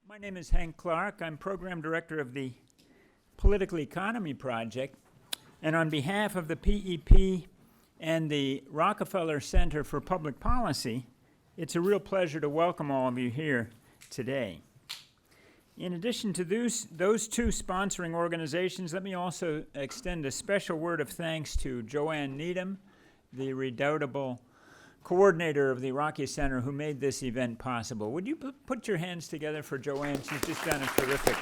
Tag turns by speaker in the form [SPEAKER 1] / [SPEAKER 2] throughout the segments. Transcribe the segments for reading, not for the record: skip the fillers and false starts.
[SPEAKER 1] My name is Hank Clark. I'm Program Director of the Political Economy Project. And on behalf of the PEP and the Rockefeller Center for Public Policy, it's a real pleasure to welcome all of you here today. In addition to those two sponsoring organizations, let me also extend a special word of thanks to Joanne Needham, the redoubtable coordinator of the Rocky Center who made this event possible. Would you put your hands together for Joanne? She's just done a terrific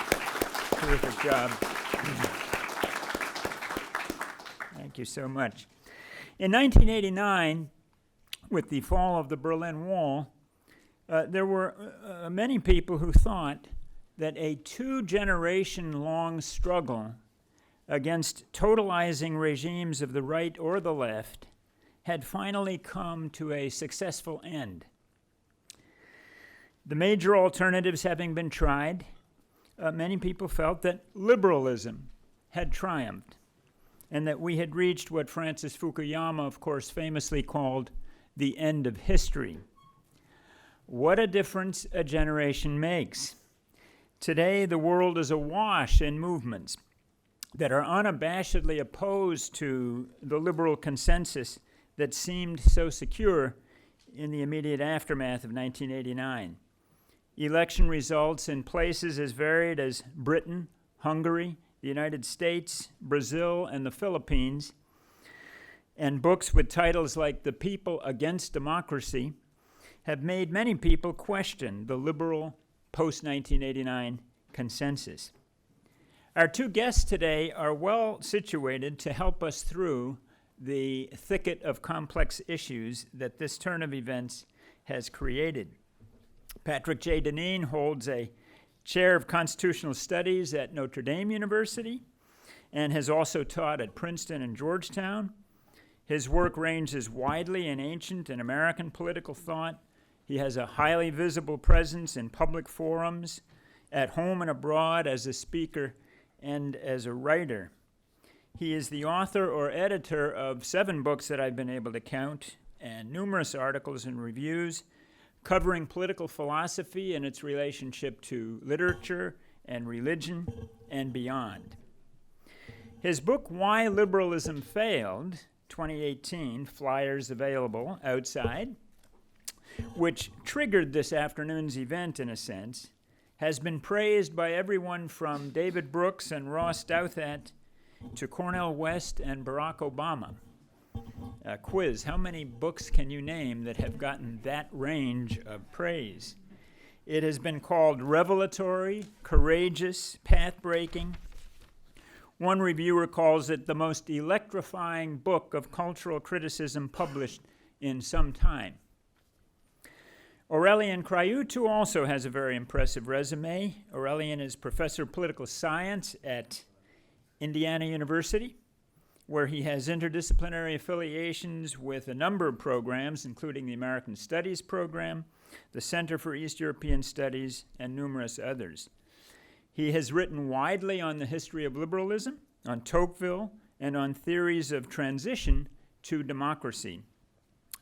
[SPEAKER 1] job. Thank you so much. In 1989, with the fall of the Berlin Wall, there were many people who thought that a two-generation-long struggle against totalizing regimes of the right or the left had finally come to a successful end. The major alternatives having been tried, many people felt that liberalism had triumphed and that we had reached what Francis Fukuyama, of course, famously called the end of history. What a difference a generation makes. Today, the world is awash in movements that are unabashedly opposed to the liberal consensus that seemed so secure in the immediate aftermath of 1989. Election results in places as varied as Britain, Hungary, the United States, Brazil, and the Philippines, and books with titles like The People Against Democracy have made many people question the liberal post-1989 consensus. Our two guests today are well situated to help us through the thicket of complex issues that this turn of events has created. Patrick J. Dineen holds a Chair of Constitutional Studies at Notre Dame University and has also taught at Princeton and Georgetown. His work ranges widely in ancient and American political thought. He has a highly visible presence in public forums, at home and abroad as a speaker and as a writer. He is the author or editor of 7 books that I've been able to count, and numerous articles and reviews covering political philosophy and its relationship to literature and religion and beyond. His book, Why Liberalism Failed, 2018, flyers available outside, which triggered this afternoon's event in a sense, has been praised by everyone from David Brooks and Ross Douthat to Cornel West and Barack Obama. Quiz, how many books can you name that have gotten that range of praise? It has been called revelatory, courageous, path-breaking. One reviewer calls it the most electrifying book of cultural criticism published in some time. Aurelian Craiutu also has a very impressive resume. Aurelian is professor of political science at Indiana University, where he has interdisciplinary affiliations with a number of programs, including the American Studies program, the Center for East European Studies, and numerous others. He has written widely on the history of liberalism, on Tocqueville, and on theories of transition to democracy,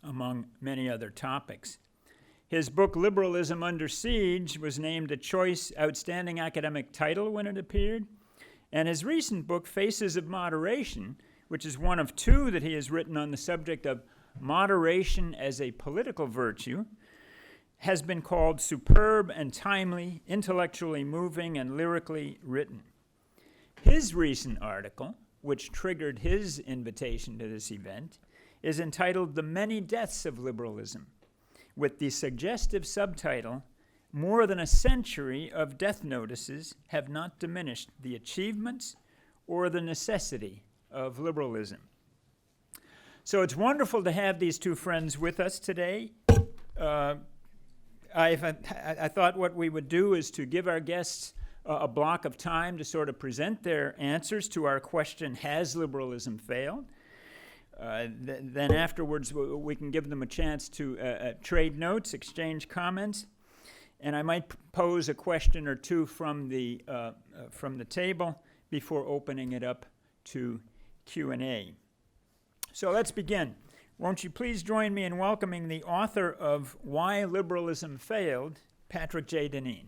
[SPEAKER 1] among many other topics. His book, Liberalism Under Siege, was named a Choice Outstanding Academic Title when it appeared, and his recent book, Faces of Moderation, which is one of 2 that he has written on the subject of moderation as a political virtue, has been called superb and timely, intellectually moving, and lyrically written. His recent article, which triggered his invitation to this event, is entitled The Many Deaths of Liberalism, with the suggestive subtitle, More than a century of death notices have not diminished the achievements or the necessity of liberalism. So it's wonderful to have these two friends with us today. I thought what we would do is to give our guests a block of time to sort of present their answers to our question, has liberalism failed? Then afterwards we can give them a chance to trade notes, exchange comments, and I might pose a question or two from the table before opening it up to Q&A. So let's begin. Won't you please join me in welcoming the author of Why Liberalism Failed, Patrick J. Deneen.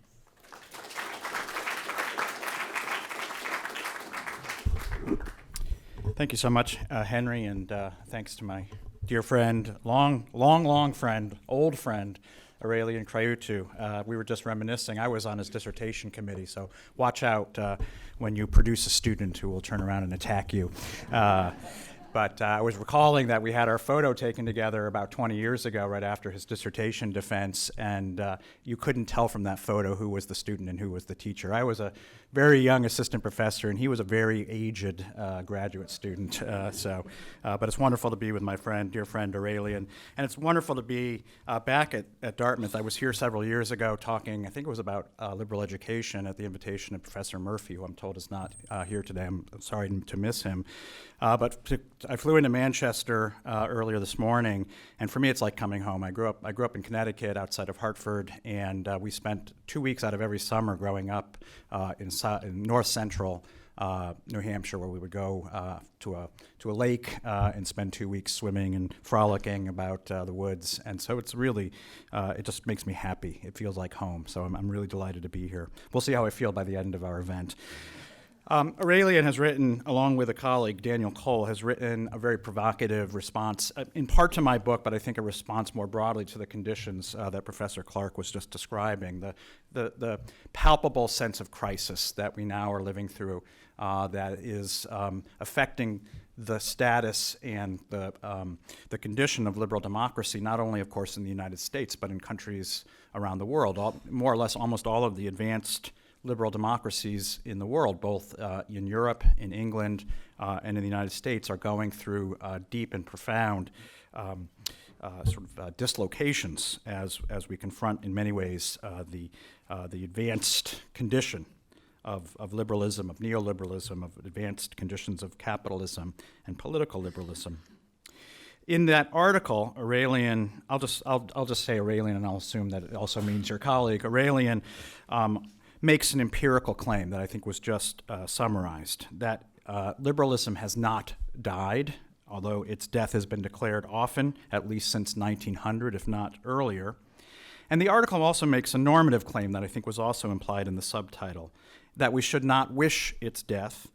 [SPEAKER 2] Thank you so much, Henry, and thanks to my dear friend, long friend, old friend, Aurelian Craiutu. We were just reminiscing. I was on his dissertation committee, so watch out when you produce a student who will turn around and attack you. But I was recalling that we had our photo taken together about 20 years ago, right after his dissertation defense, and you couldn't tell from that photo who was the student and who was the teacher. I was a very young assistant professor, and he was a very aged graduate student. But it's wonderful to be with my friend, dear friend Aurelian, and it's wonderful to be back at Dartmouth. I was here several years ago talking, I think it was about liberal education at the invitation of Professor Murphy, who I'm told is not here today. I'm sorry to miss him. I flew into Manchester earlier this morning, and for me, it's like coming home. I grew up in Connecticut, outside of Hartford, and we spent 2 weeks out of every summer growing up in north central New Hampshire, where we would go to a lake and spend 2 weeks swimming and frolicking about the woods. And so it's really, it just makes me happy. It feels like home. So I'm really delighted to be here. We'll see how I feel by the end of our event. Aurelian has written, along with a colleague, Daniel Cole, has written a very provocative response, in part to my book, but I think a response more broadly to the conditions that Professor Clark was just describing, the palpable sense of crisis that we now are living through that is affecting the status and the condition of liberal democracy, not only, of course, in the United States, but in countries around the world. More or less, almost all of the advanced liberal democracies in the world, both in Europe, in England, and in the United States, are going through deep and profound dislocations as we confront, in many ways, the advanced condition of liberalism, of neoliberalism, of advanced conditions of capitalism and political liberalism. In that article, Aurelian, I'll just say Aurelian, and I'll assume that it also means your colleague. Aurelian makes an empirical claim that I think was just summarized, that liberalism has not died, although its death has been declared often, at least since 1900, if not earlier. And the article also makes a normative claim that I think was also implied in the subtitle, that we should not wish its death,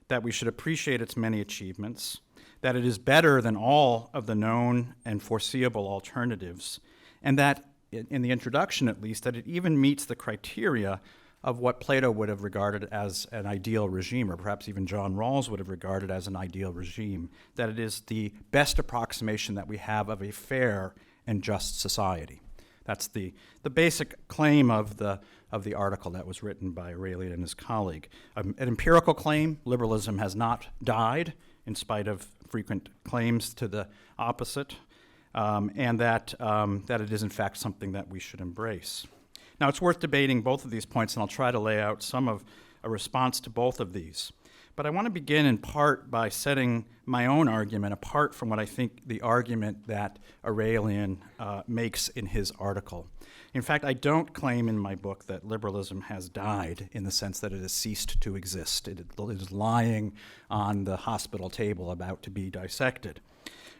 [SPEAKER 2] that we should appreciate its many achievements, that it is better than all of the known and foreseeable alternatives, and that, in the introduction at least, that it even meets the criteria of what Plato would have regarded as an ideal regime, or perhaps even John Rawls would have regarded as an ideal regime, that it is the best approximation that we have of a fair and just society. That's the basic claim of the article that was written by Aurelian and his colleague. An empirical claim: liberalism has not died, in spite of frequent claims to the opposite, and that it is in fact something that we should embrace. Now, it's worth debating both of these points, and I'll try to lay out some of a response to both of these. But I want to begin in part by setting my own argument apart from what I think the argument that Aurelian makes in his article. In fact, I don't claim in my book that liberalism has died in the sense that it has ceased to exist. It is lying on the hospital table about to be dissected.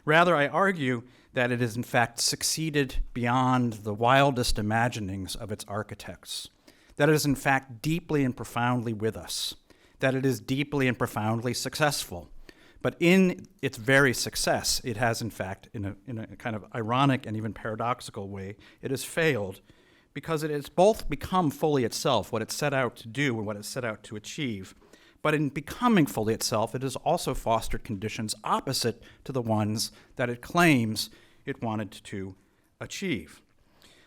[SPEAKER 2] Rather, I argue that it has in fact succeeded beyond the wildest imaginings of its architects, that it is in fact deeply and profoundly with us, that it is deeply and profoundly successful. But in its very success, it has in fact, in a kind of ironic and even paradoxical way, it has failed, because it has both become fully itself, what it set out to do and what it set out to achieve, but in becoming fully itself, it has also fostered conditions opposite to the ones that it claims it wanted to achieve.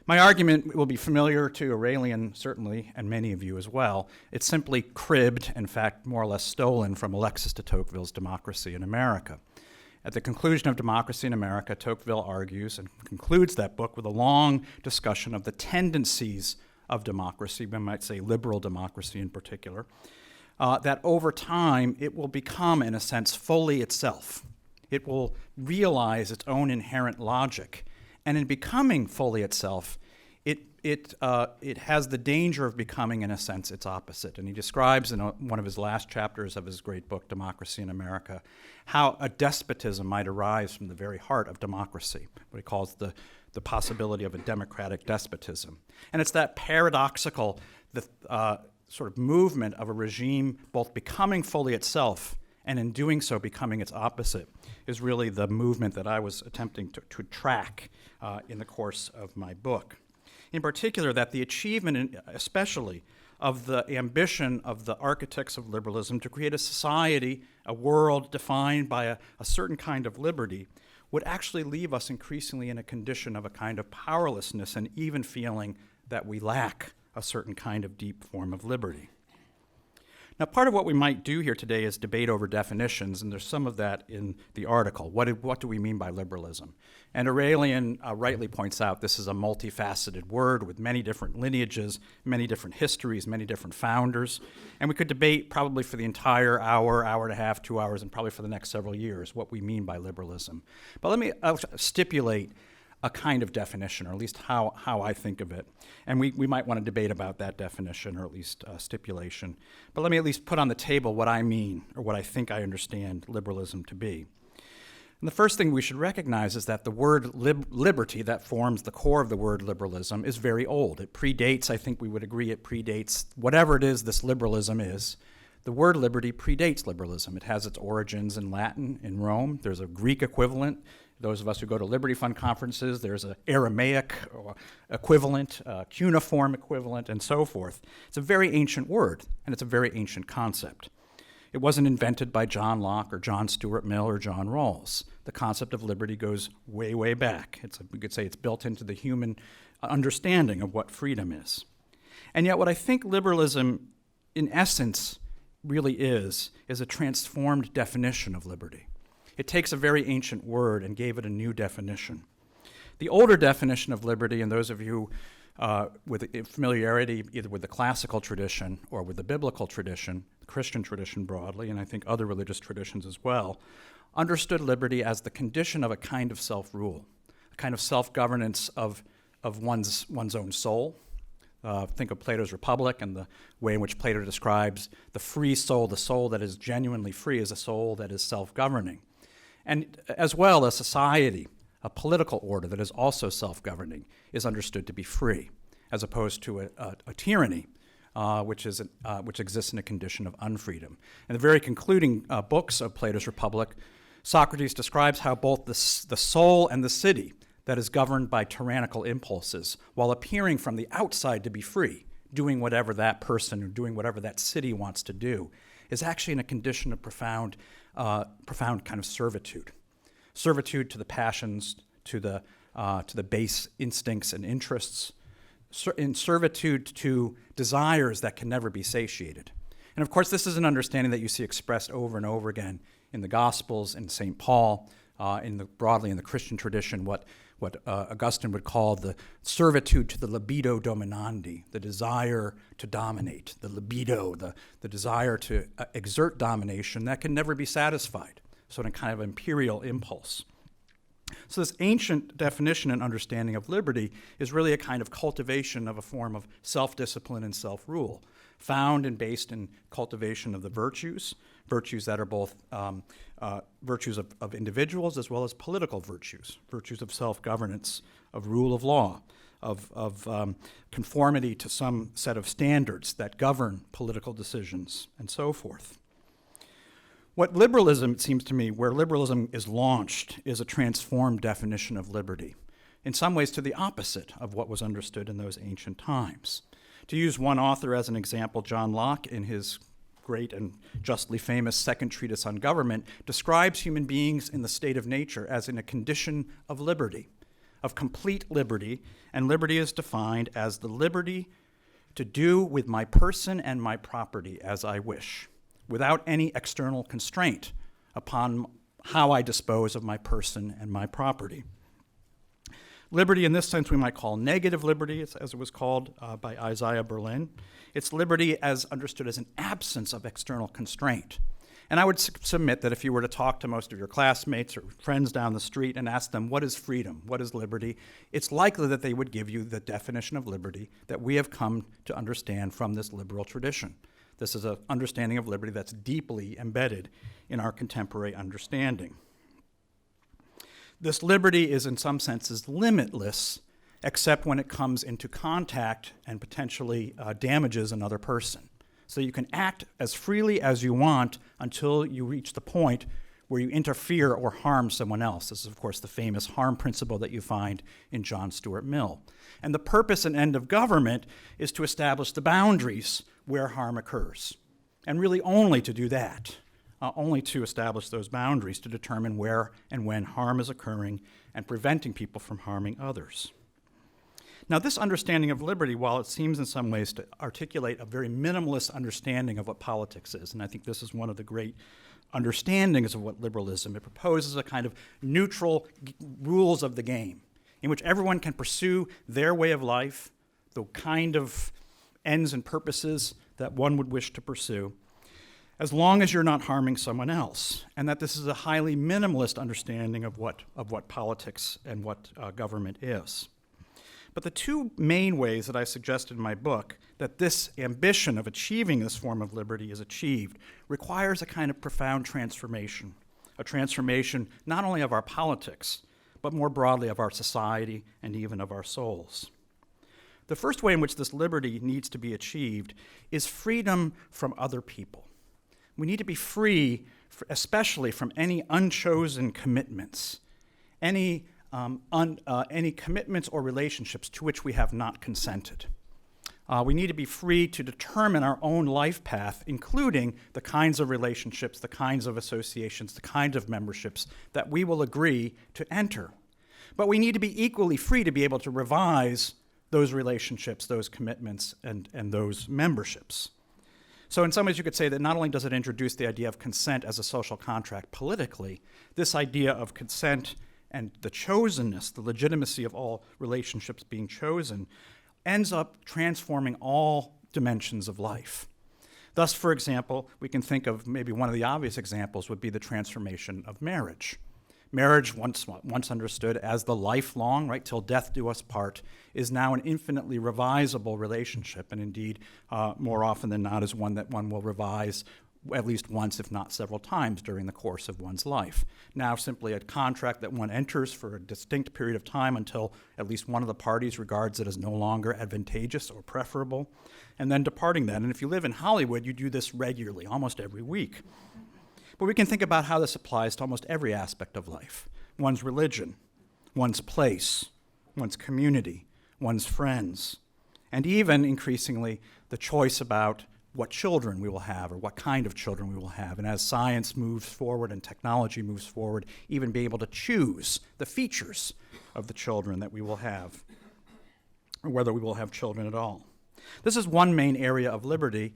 [SPEAKER 2] My argument will be familiar to Aurelian, certainly, and many of you as well. It's simply cribbed, in fact, more or less stolen from Alexis de Tocqueville's Democracy in America. At the conclusion of Democracy in America, Tocqueville argues and concludes that book with a long discussion of the tendencies of democracy, we might say liberal democracy in particular, that over time it will become, in a sense, fully itself. It will realize its own inherent logic. And in becoming fully itself, it has the danger of becoming, in a sense, its opposite. And he describes in one of his last chapters of his great book, Democracy in America, how a despotism might arise from the very heart of democracy, what he calls the possibility of a democratic despotism. And it's that paradoxical sort of movement of a regime both becoming fully itself and in doing so becoming its opposite, is really the movement that I was attempting to track in the course of my book. In particular, that the achievement, especially, of the ambition of the architects of liberalism to create a society, a world defined by a certain kind of liberty, would actually leave us increasingly in a condition of a kind of powerlessness and even feeling that we lack a certain kind of deep form of liberty. Now, part of what we might do here today is debate over definitions, and there's some of that in the article. What do we mean by liberalism? And Aurelian rightly points out this is a multifaceted word with many different lineages, many different histories, many different founders. And we could debate probably for the entire hour, hour and a half, 2 hours, and probably for the next several years what we mean by liberalism. But let me stipulate a kind of definition, or at least how I think of it. And we might want to debate about that definition, or at least stipulation. But let me at least put on the table what I mean, or what I think I understand liberalism to be. And the first thing we should recognize is that the word liberty that forms the core of the word liberalism is very old. It predates, I think we would agree, it predates whatever it is this liberalism is. The word liberty predates liberalism. It has its origins in Latin, in Rome. There's a Greek equivalent. Those of us who go to Liberty Fund conferences, there's an Aramaic equivalent, cuneiform equivalent, and so forth. It's a very ancient word, and it's a very ancient concept. It wasn't invented by John Locke or John Stuart Mill or John Rawls. The concept of liberty goes way, way back. We could say it's built into the human understanding of what freedom is. And yet what I think liberalism, in essence, really is a transformed definition of liberty. It takes a very ancient word and gave it a new definition. The older definition of liberty, and those of you with familiarity either with the classical tradition or with the biblical tradition, the Christian tradition broadly, and I think other religious traditions as well, understood liberty as the condition of a kind of self-rule, a kind of self-governance of one's own soul. Think of Plato's Republic and the way in which Plato describes the free soul, the soul that is genuinely free, is a soul that is self-governing. And as well, a society, a political order that is also self-governing, is understood to be free, as opposed to a tyranny, which exists in a condition of unfreedom. In the very concluding books of Plato's Republic, Socrates describes how both the soul and the city that is governed by tyrannical impulses, while appearing from the outside to be free, doing whatever that person or doing whatever that city wants to do, is actually in a condition of profound kind of servitude. Servitude to the passions, to the base instincts and interests, in servitude to desires that can never be satiated. And of course, this is an understanding that you see expressed over and over again in the Gospels, in St. Paul, broadly in the Christian tradition, what Augustine would call the servitude to the libido dominandi, the desire to dominate, the libido, the desire to exert domination that can never be satisfied, so in a kind of imperial impulse. So this ancient definition and understanding of liberty is really a kind of cultivation of a form of self-discipline and self-rule, found and based in cultivation of the virtues that are both virtues of individuals as well as political virtues of self-governance, of rule of law, of conformity to some set of standards that govern political decisions, and so forth. What liberalism, it seems to me, where liberalism is launched, is a transformed definition of liberty, in some ways to the opposite of what was understood in those ancient times. To use one author as an example, John Locke, in his great and justly famous Second Treatise on Government, describes human beings in the state of nature as in a condition of liberty, of complete liberty, and liberty is defined as the liberty to do with my person and my property as I wish, without any external constraint upon how I dispose of my person and my property. Liberty in this sense we might call negative liberty, as it was called by Isaiah Berlin. It's liberty as understood as an absence of external constraint. And I would submit that if you were to talk to most of your classmates or friends down the street and ask them, what is freedom, what is liberty, it's likely that they would give you the definition of liberty that we have come to understand from this liberal tradition. This is an understanding of liberty that's deeply embedded in our contemporary understanding. This liberty is in some senses limitless, except when it comes into contact and potentially damages another person. so you can act as freely as you want until you reach the point where you interfere or harm someone else. This is, of course, the famous harm principle that you find in John Stuart Mill. And the purpose and end of government is to establish the boundaries where harm occurs, and really only to do that, only to establish those boundaries to determine where and when harm is occurring and preventing people from harming others. Now, this understanding of liberty, while it seems in some ways to articulate a very minimalist understanding of what politics is, and I think this is one of the great understandings of what liberalism, it proposes a kind of neutral rules of the game in which everyone can pursue their way of life, the kind of ends and purposes that one would wish to pursue, as long as you're not harming someone else, and that this is a highly minimalist understanding of what politics and what government is. But the two main ways that I suggested in my book that this ambition of achieving this form of liberty is achieved requires a kind of profound transformation, a transformation not only of our politics, but more broadly of our society and even of our souls. The first way in which this liberty needs to be achieved is freedom from other people. We need to be free, especially from any unchosen commitments, any commitments or relationships to which we have not consented. We need to be free to determine our own life path, including the kinds of relationships, the kinds of associations, the kinds of memberships that we will agree to enter. But we need to be equally free to be able to revise those relationships, those commitments, and those memberships. So in some ways you could say that not only does it introduce the idea of consent as a social contract politically, this idea of consent and the chosenness, the legitimacy of all relationships being chosen, ends up transforming all dimensions of life. Thus, for example, we can think of maybe one of the obvious examples would be the transformation of marriage. Marriage, once understood as the lifelong, right, till death do us part, is now an infinitely revisable relationship, and indeed, more often than not, is one that one will revise at least once, if not several times, during the course of one's life. Now simply a contract that one enters for a distinct period of time until at least one of the parties regards it as no longer advantageous or preferable, and then departing then. And if you live in Hollywood, you do this regularly, almost every week. But we can think about how this applies to almost every aspect of life: one's religion, one's place, one's community, one's friends, and even, increasingly, the choice about what children we will have or what kind of children we will have. And as science moves forward and technology moves forward, even be able to choose the features of the children that we will have, or whether we will have children at all. This is one main area of liberty,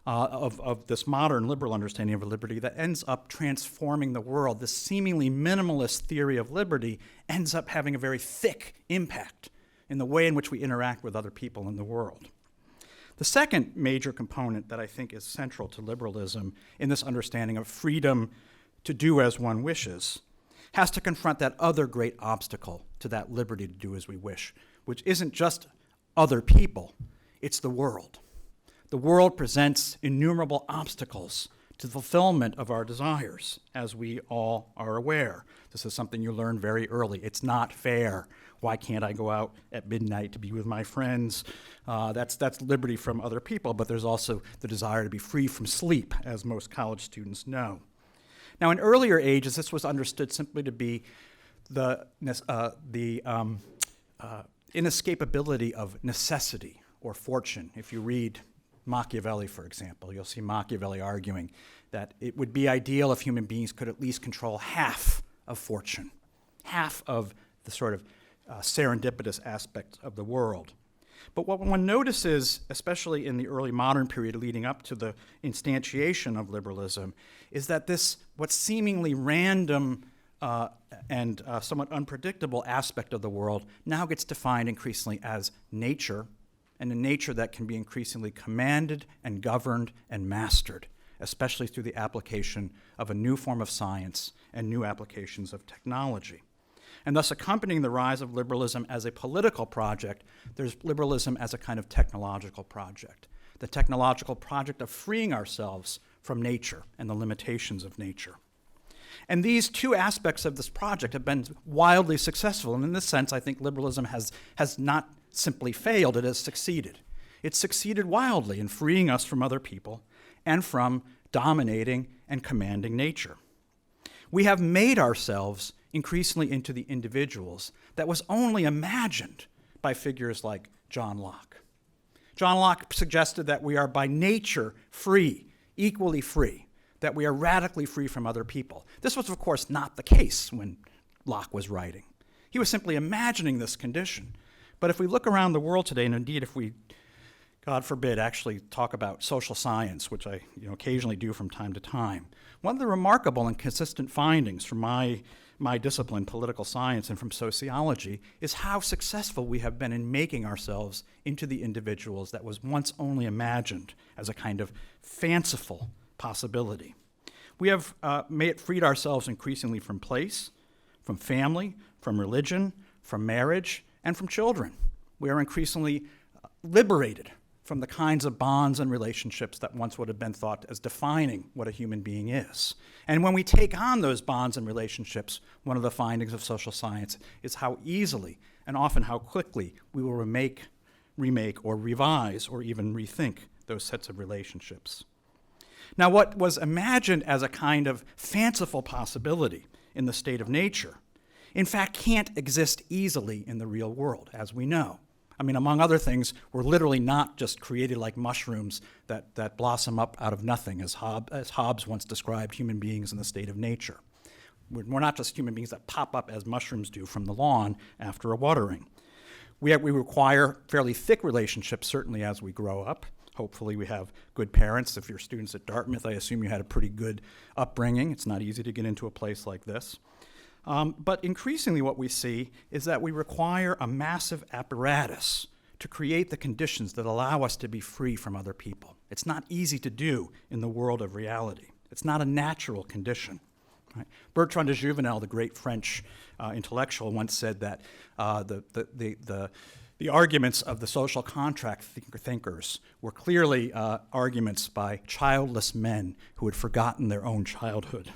[SPEAKER 2] of this modern liberal understanding of liberty that ends up transforming the world. This seemingly minimalist theory of liberty ends up having a very thick impact in the way in which we interact with other people in the world. The second major component that I think is central to liberalism in this understanding of freedom to do as one wishes has to confront that other great obstacle to that liberty to do as we wish, which isn't just other people, it's the world. The world presents innumerable obstacles to the fulfillment of our desires, as we all are aware. This is something you learn very early. It's not fair. Why can't I go out at midnight to be with my friends? That's liberty from other people, but there's also the desire to be free from sleep, as most college students know. Now, in earlier ages, this was understood simply to be the inescapability of necessity or fortune. If you read Machiavelli, for example, you'll see Machiavelli arguing that it would be ideal if human beings could at least control half of fortune, half of the sort of serendipitous aspects of the world. But what one notices, especially in the early modern period leading up to the instantiation of liberalism, is that this, what seemingly random and somewhat unpredictable aspect of the world now gets defined increasingly as nature, and a nature that can be increasingly commanded and governed and mastered, especially through the application of a new form of science and new applications of technology. And thus, accompanying the rise of liberalism as a political project, there's liberalism as a kind of technological project, the technological project of freeing ourselves from nature and the limitations of nature. And these two aspects of this project have been wildly successful, and in this sense, I think liberalism has not simply failed, it has succeeded. it succeeded wildly in freeing us from other people and from dominating and commanding nature. We have made ourselves increasingly into the individuals that was only imagined by figures like John Locke. John Locke suggested that we are by nature free, equally free, that we are radically free from other people. This was, of course, not the case when Locke was writing. He was simply imagining this condition. But if we look around the world today, and indeed if we, God forbid, actually talk about social science, which I occasionally do from time to time, one of the remarkable and consistent findings from my discipline, political science, and from sociology, is how successful we have been in making ourselves into the individuals that was once only imagined as a kind of fanciful possibility. We have freed ourselves increasingly from place, from family, from religion, from marriage, and from children. We are increasingly liberated from the kinds of bonds and relationships that once would have been thought as defining what a human being is. And when we take on those bonds and relationships, one of the findings of social science is how easily and often how quickly we will remake, or revise, or even rethink those sets of relationships. Now, what was imagined as a kind of fanciful possibility in the state of nature, in fact, can't exist easily in the real world, as we know. I mean, among other things, we're literally not just created like mushrooms that blossom up out of nothing, as Hobbes once described human beings in the state of nature. We're not just human beings that pop up as mushrooms do from the lawn after a watering. We require fairly thick relationships, certainly as we grow up. Hopefully we have good parents. If you're students at Dartmouth, I assume you had a pretty good upbringing. It's not easy to get into a place like this. But increasingly what we see is that we require a massive apparatus to create the conditions that allow us to be free from other people. It's not easy to do in the world of reality. It's not a natural condition. Right? Bertrand de Jouvenel, the great French intellectual, once said that the arguments of the social contract thinkers were clearly arguments by childless men who had forgotten their own childhood.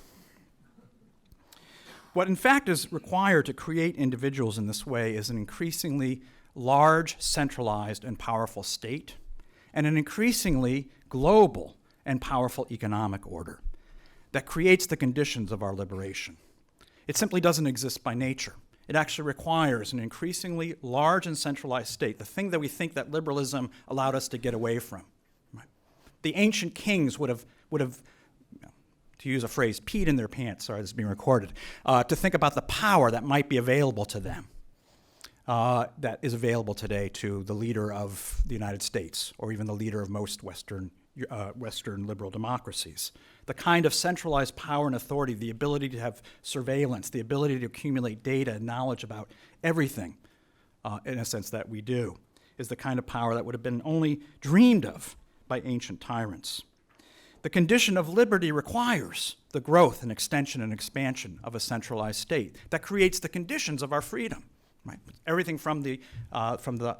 [SPEAKER 2] What in fact is required to create individuals in this way is an increasingly large, centralized, and powerful state, and an increasingly global and powerful economic order that creates the conditions of our liberation. It simply doesn't exist by nature. It actually requires an increasingly large and centralized state, the thing that we think that liberalism allowed us to get away from. Right? The ancient kings would have, to use a phrase, peed in their pants, sorry, this is being recorded, to think about the power that might be available to them, that is available today to the leader of the United States, or even the leader of most Western liberal democracies. The kind of centralized power and authority, the ability to have surveillance, the ability to accumulate data and knowledge about everything, in a sense that we do, is the kind of power that would have been only dreamed of by ancient tyrants. The condition of liberty requires the growth and extension and expansion of a centralized state that creates the conditions of our freedom. Right? Everything from the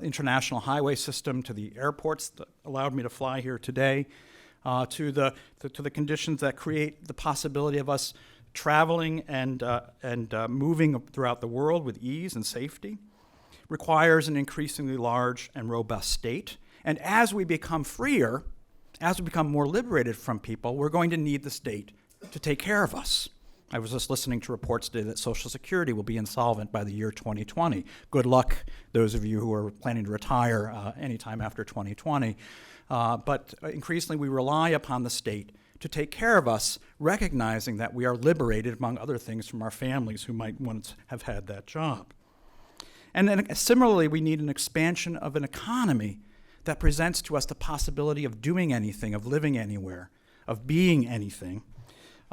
[SPEAKER 2] international highway system to the airports that allowed me to fly here today, to the conditions that create the possibility of us traveling and moving throughout the world with ease and safety, requires an increasingly large and robust state. And as we become freer, as we become more liberated from people, we're going to need the state to take care of us. I was just listening to reports today that Social Security will be insolvent by the year 2020. Good luck, those of you who are planning to retire anytime after 2020. But increasingly, we rely upon the state to take care of us, recognizing that we are liberated, among other things, from our families who might once have had that job. And then similarly, we need an expansion of an economy that presents to us the possibility of doing anything, of living anywhere, of being anything,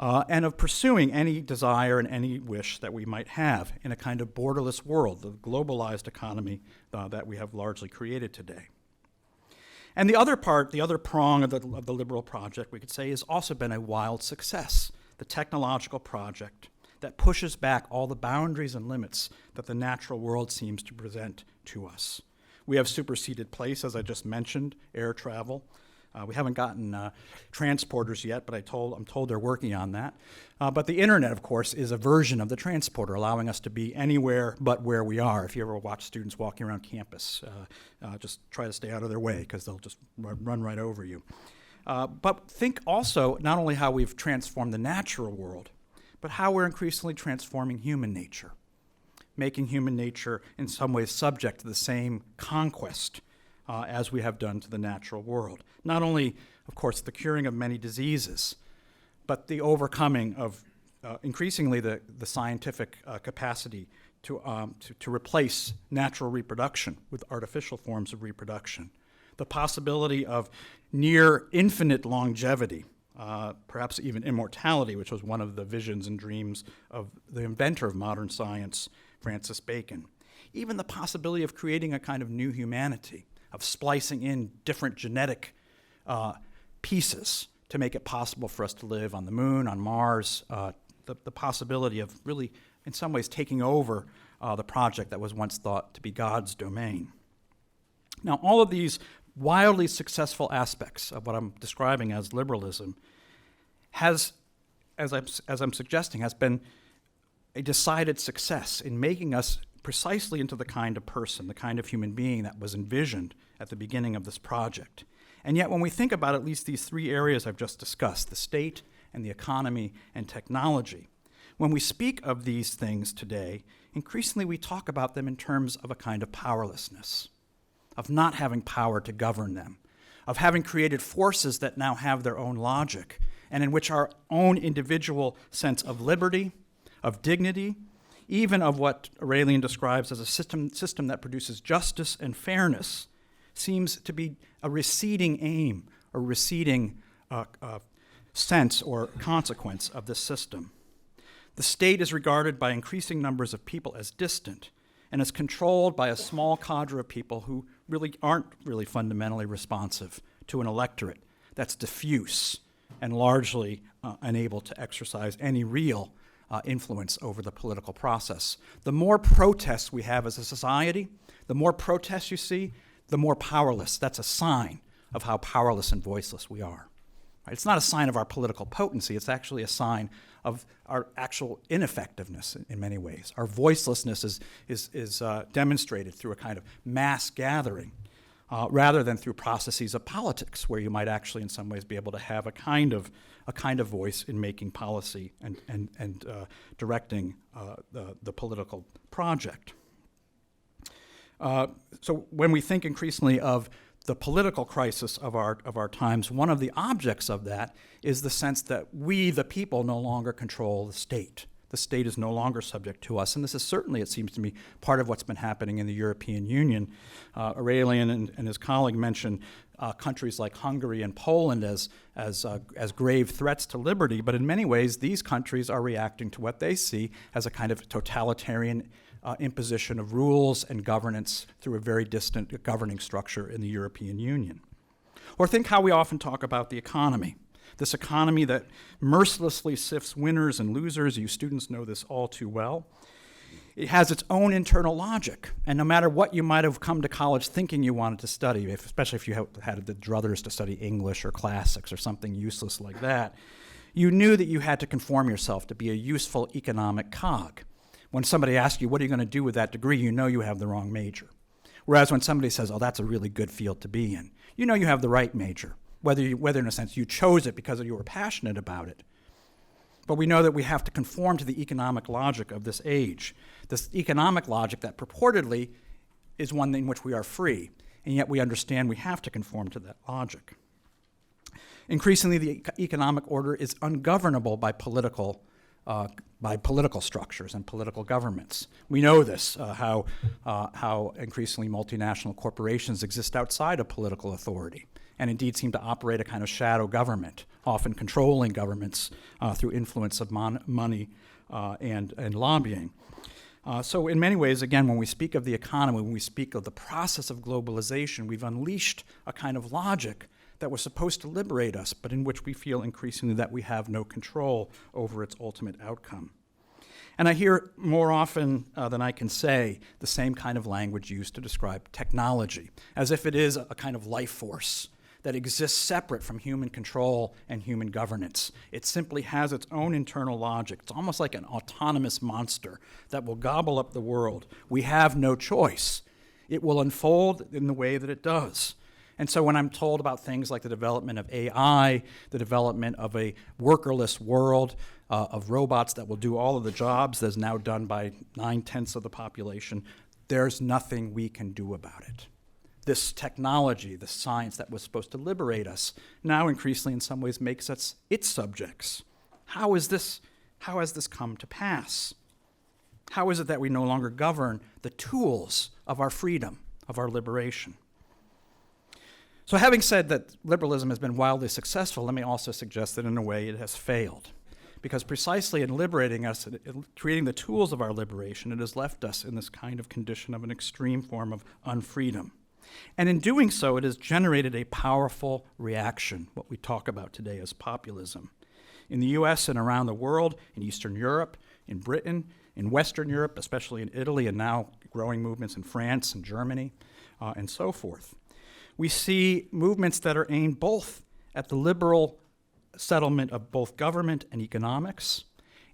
[SPEAKER 2] and of pursuing any desire and any wish that we might have in a kind of borderless world, the globalized economy that we have largely created today. And the other prong of the liberal project, we could say, has also been a wild success, the technological project that pushes back all the boundaries and limits that the natural world seems to present to us. We have superseded place, as I just mentioned, air travel, We haven't gotten transporters yet, but I'm told they're working on that. But the internet, of course, is a version of the transporter, allowing us to be anywhere but where we are. If you ever watch students walking around campus, just try to stay out of their way because they'll just run right over you. But think also not only how we've transformed the natural world, but how we're increasingly transforming human nature, making human nature in some ways subject to the same conquest as we have done to the natural world. Not only, of course, the curing of many diseases, but the overcoming of increasingly the scientific capacity to replace natural reproduction with artificial forms of reproduction. The possibility of near infinite longevity, perhaps even immortality, which was one of the visions and dreams of the inventor of modern science, Francis Bacon. Even the possibility of creating a kind of new humanity, of splicing in different genetic pieces to make it possible for us to live on the moon, on Mars, the possibility of really, in some ways, taking over the project that was once thought to be God's domain. Now, all of these wildly successful aspects of what I'm describing as liberalism has, as I'm suggesting, has been a decided success in making us precisely into the kind of person, the kind of human being that was envisioned at the beginning of this project. And yet when we think about at least these three areas I've just discussed, the state and the economy and technology, when we speak of these things today, increasingly we talk about them in terms of a kind of powerlessness, of not having power to govern them, of having created forces that now have their own logic, and in which our own individual sense of liberty, of dignity, even of what Aurelian describes as a system that produces justice and fairness, seems to be a receding aim, a receding sense or consequence of this system. The state is regarded by increasing numbers of people as distant and is controlled by a small cadre of people who really aren't really fundamentally responsive to an electorate that's diffuse and largely unable to exercise any real influence over the political process. The more protests we have as a society, the more protests you see, the more powerless. That's a sign of how powerless and voiceless we are. Right? It's not a sign of our political potency. It's actually a sign of our actual ineffectiveness in many ways. Our voicelessness is demonstrated through a kind of mass gathering rather than through processes of politics, where you might actually in some ways be able to have a kind of voice in making policy and directing the political project. So when we think increasingly of the political crisis of our times, one of the objects of that is the sense that we, the people, no longer control the state. The state is no longer subject to us. And this is certainly, it seems to me, part of what's been happening in the European Union. Aurelian and his colleague mentioned countries like Hungary and Poland as grave threats to liberty, but in many ways, these countries are reacting to what they see as a kind of totalitarian imposition of rules and governance through a very distant governing structure in the European Union. Or think how we often talk about the economy. This economy that mercilessly sifts winners and losers. You students know this all too well. It has its own internal logic, and no matter what you might have come to college thinking you wanted to study, especially if you had the druthers to study English or classics or something useless like that, you knew that you had to conform yourself to be a useful economic cog. When somebody asks you, what are you going to do with that degree, you know you have the wrong major. Whereas when somebody says, oh, that's a really good field to be in, you know you have the right major, whether in a sense you chose it because you were passionate about it. But we know that we have to conform to the economic logic of this age, this economic logic that purportedly is one in which we are free, and yet we understand we have to conform to that logic. Increasingly, the economic order is ungovernable by political structures and political governments. We know this, how increasingly multinational corporations exist outside of political authority, and indeed seem to operate a kind of shadow government, often controlling governments through influence of money and lobbying. So in many ways, again, when we speak of the economy, when we speak of the process of globalization, we've unleashed a kind of logic that was supposed to liberate us, but in which we feel increasingly that we have no control over its ultimate outcome. And I hear more often than I can say the same kind of language used to describe technology, as if it is a kind of life force that exists separate from human control and human governance. It simply has its own internal logic. It's almost like an autonomous monster that will gobble up the world. We have no choice. It will unfold in the way that it does. And so when I'm told about things like the development of AI, the development of a workerless world, of robots that will do all of the jobs that's now done by 9/10 of the population, there's nothing we can do about it. This technology, the science that was supposed to liberate us, now increasingly in some ways makes us its subjects. How has this come to pass? How is it that we no longer govern the tools of our freedom, of our liberation? So having said that liberalism has been wildly successful, let me also suggest that in a way it has failed. Because precisely in liberating us, in creating the tools of our liberation, it has left us in this kind of condition of an extreme form of unfreedom. And in doing so, it has generated a powerful reaction, what we talk about today as populism. In the US and around the world, in Eastern Europe, in Britain, in Western Europe, especially in Italy, and now growing movements in France and Germany, and so forth. We see movements that are aimed both at the liberal settlement of both government and economics,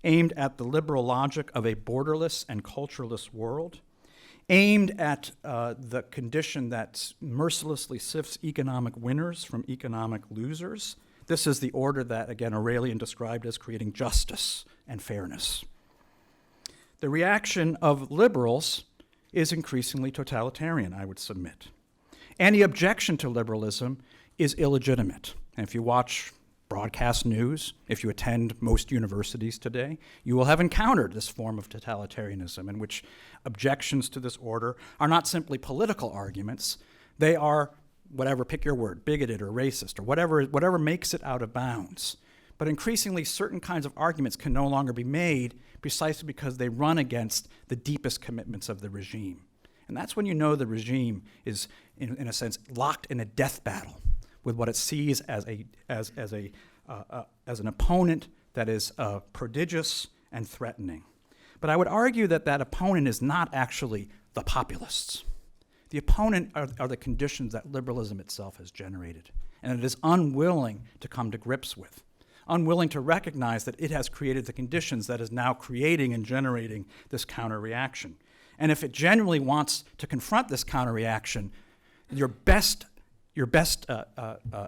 [SPEAKER 2] aimed at the liberal logic of a borderless and cultureless world, aimed at the condition that mercilessly sifts economic winners from economic losers. This is the order that, again, Aurelian described as creating justice and fairness. The reaction of liberals is increasingly totalitarian, I would submit. Any objection to liberalism is illegitimate. And if you watch broadcast news, if you attend most universities today, you will have encountered this form of totalitarianism in which objections to this order are not simply political arguments, they are whatever, pick your word, bigoted or racist or whatever makes it out of bounds. But increasingly, certain kinds of arguments can no longer be made precisely because they run against the deepest commitments of the regime. And that's when you know the regime is, in a sense, locked in a death battle with what it sees as an opponent that is prodigious and threatening. But I would argue that that opponent is not actually the populists. The opponent are the conditions that liberalism itself has generated, and it is unwilling to come to grips with, unwilling to recognize that it has created the conditions that is now creating and generating this counter-reaction. And if it genuinely wants to confront this counter-reaction, your best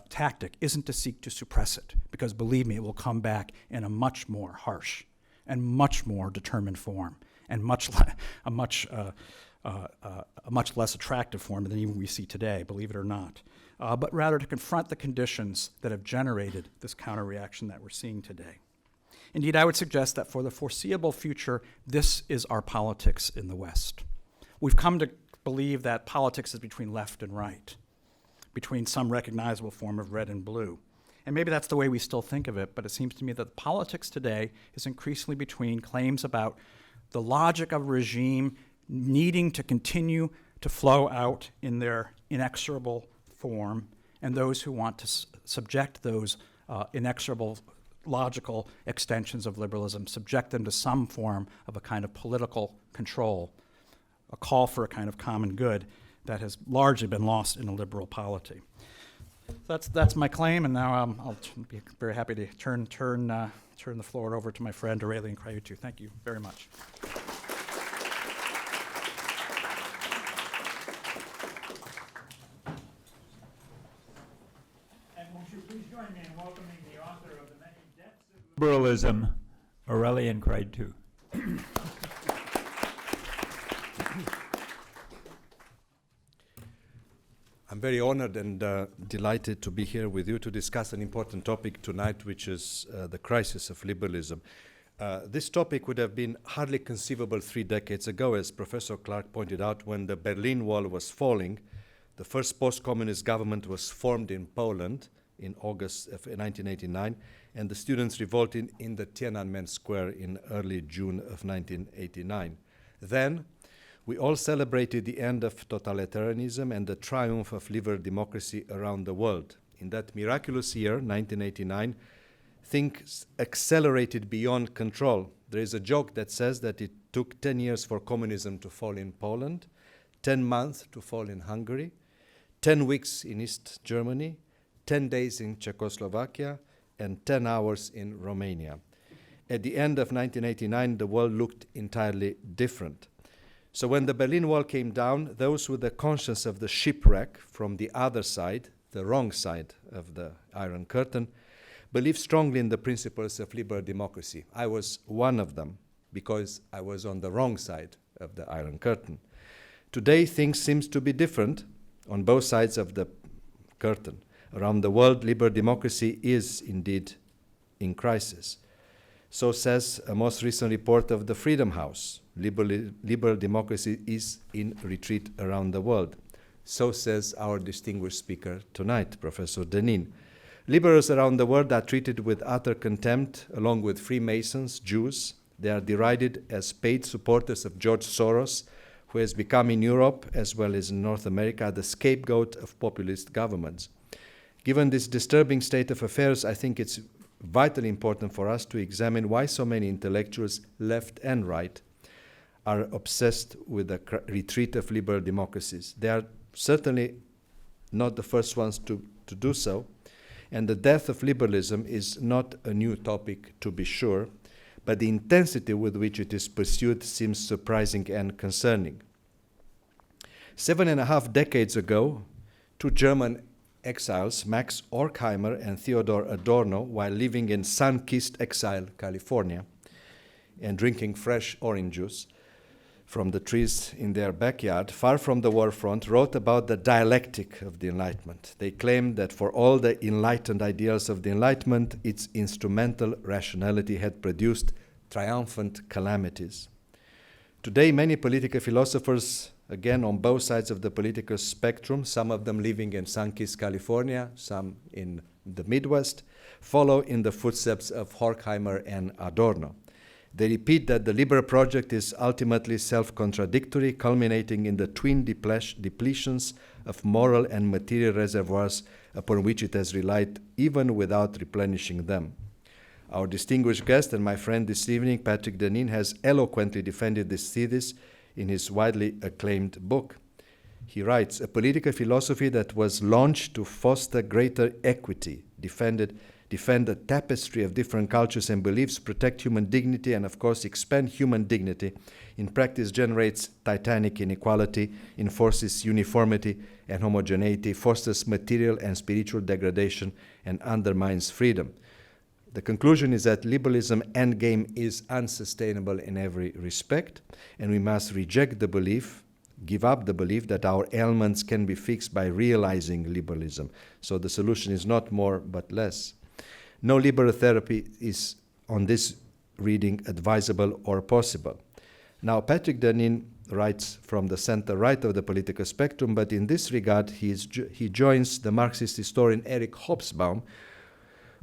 [SPEAKER 2] tactic isn't to seek to suppress it, because believe me, it will come back in a much more harsh and much more determined form, and a much less attractive form than even we see today, believe it or not. But rather to confront the conditions that have generated this counter-reaction that we're seeing today. Indeed, I would suggest that for the foreseeable future, this is our politics in the West. We've come to believe that politics is between left and right, between some recognizable form of red and blue. And maybe that's the way we still think of it, but it seems to me that politics today is increasingly between claims about the logic of a regime needing to continue to flow out in their inexorable form, and those who want to subject those inexorable logical extensions of liberalism, subject them to some form of a kind of political control, a call for a kind of common good that has largely been lost in a liberal polity. That's my claim, and now I'll be very happy to turn the floor over to my friend Aurelian Craiutu. Thank you very much.
[SPEAKER 1] And won't you please join me in welcoming the author of the Many Deaths of Liberalism, Aurelian Craiutu.
[SPEAKER 3] I'm very honored and delighted to be here with you to discuss an important topic tonight, which is the crisis of liberalism. This topic would have been hardly conceivable 3 decades ago, as Professor Clark pointed out, when the Berlin Wall was falling. The first post-communist government was formed in Poland in August of 1989, and the students revolted in the Tiananmen Square in early June of 1989. Then, we all celebrated the end of totalitarianism and the triumph of liberal democracy around the world. In that miraculous year, 1989, things accelerated beyond control. There is a joke that says that it took 10 years for communism to fall in Poland, 10 months to fall in Hungary, 10 weeks in East Germany, 10 days in Czechoslovakia, and 10 hours in Romania. At the end of 1989, the world looked entirely different. So when the Berlin Wall came down, those with the conscience of the shipwreck from the other side, the wrong side of the Iron Curtain, believed strongly in the principles of liberal democracy. I was one of them because I was on the wrong side of the Iron Curtain. Today, things seem to be different on both sides of the curtain. Around the world, liberal democracy is indeed in crisis. So says a most recent report of the Freedom House. Liberal democracy is in retreat around the world. So says our distinguished speaker tonight, Professor Deneen. Liberals around the world are treated with utter contempt, along with Freemasons, Jews. They are derided as paid supporters of George Soros, who has become in Europe, as well as in North America, the scapegoat of populist governments. Given this disturbing state of affairs, I think it's vitally important for us to examine why so many intellectuals, left and right, are obsessed with the retreat of liberal democracies. They are certainly not the first ones to do so, and the death of liberalism is not a new topic, to be sure, but the intensity with which it is pursued seems surprising and concerning. 7.5 decades ago, two German exiles, Max Horkheimer and Theodor Adorno, while living in sun-kissed exile, California, and drinking fresh orange juice from the trees in their backyard, far from the war front, wrote about the dialectic of the Enlightenment. They claimed that for all the enlightened ideals of the Enlightenment, its instrumental rationality had produced triumphant calamities. Today, many political philosophers, again on both sides of the political spectrum, some of them living in sun-kissed California, some in the Midwest, follow in the footsteps of Horkheimer and Adorno. They repeat that the liberal project is ultimately self-contradictory, culminating in the twin depletions of moral and material reservoirs upon which it has relied, even without replenishing them. Our distinguished guest and my friend this evening, Patrick Deneen, has eloquently defended this thesis in his widely acclaimed book. He writes, a political philosophy that was launched to foster greater equity, defend a tapestry of different cultures and beliefs, protect human dignity, and of course expand human dignity, in practice generates titanic inequality, enforces uniformity and homogeneity, fosters material and spiritual degradation, and undermines freedom. The conclusion is that liberalism endgame is unsustainable in every respect, and we must reject the belief, give up the belief that our ailments can be fixed by realizing liberalism. So the solution is not more but less. No liberal therapy is, on this reading, advisable or possible. Now, Patrick Deneen writes from the center-right of the political spectrum, but in this regard, he joins the Marxist historian Eric Hobsbawm,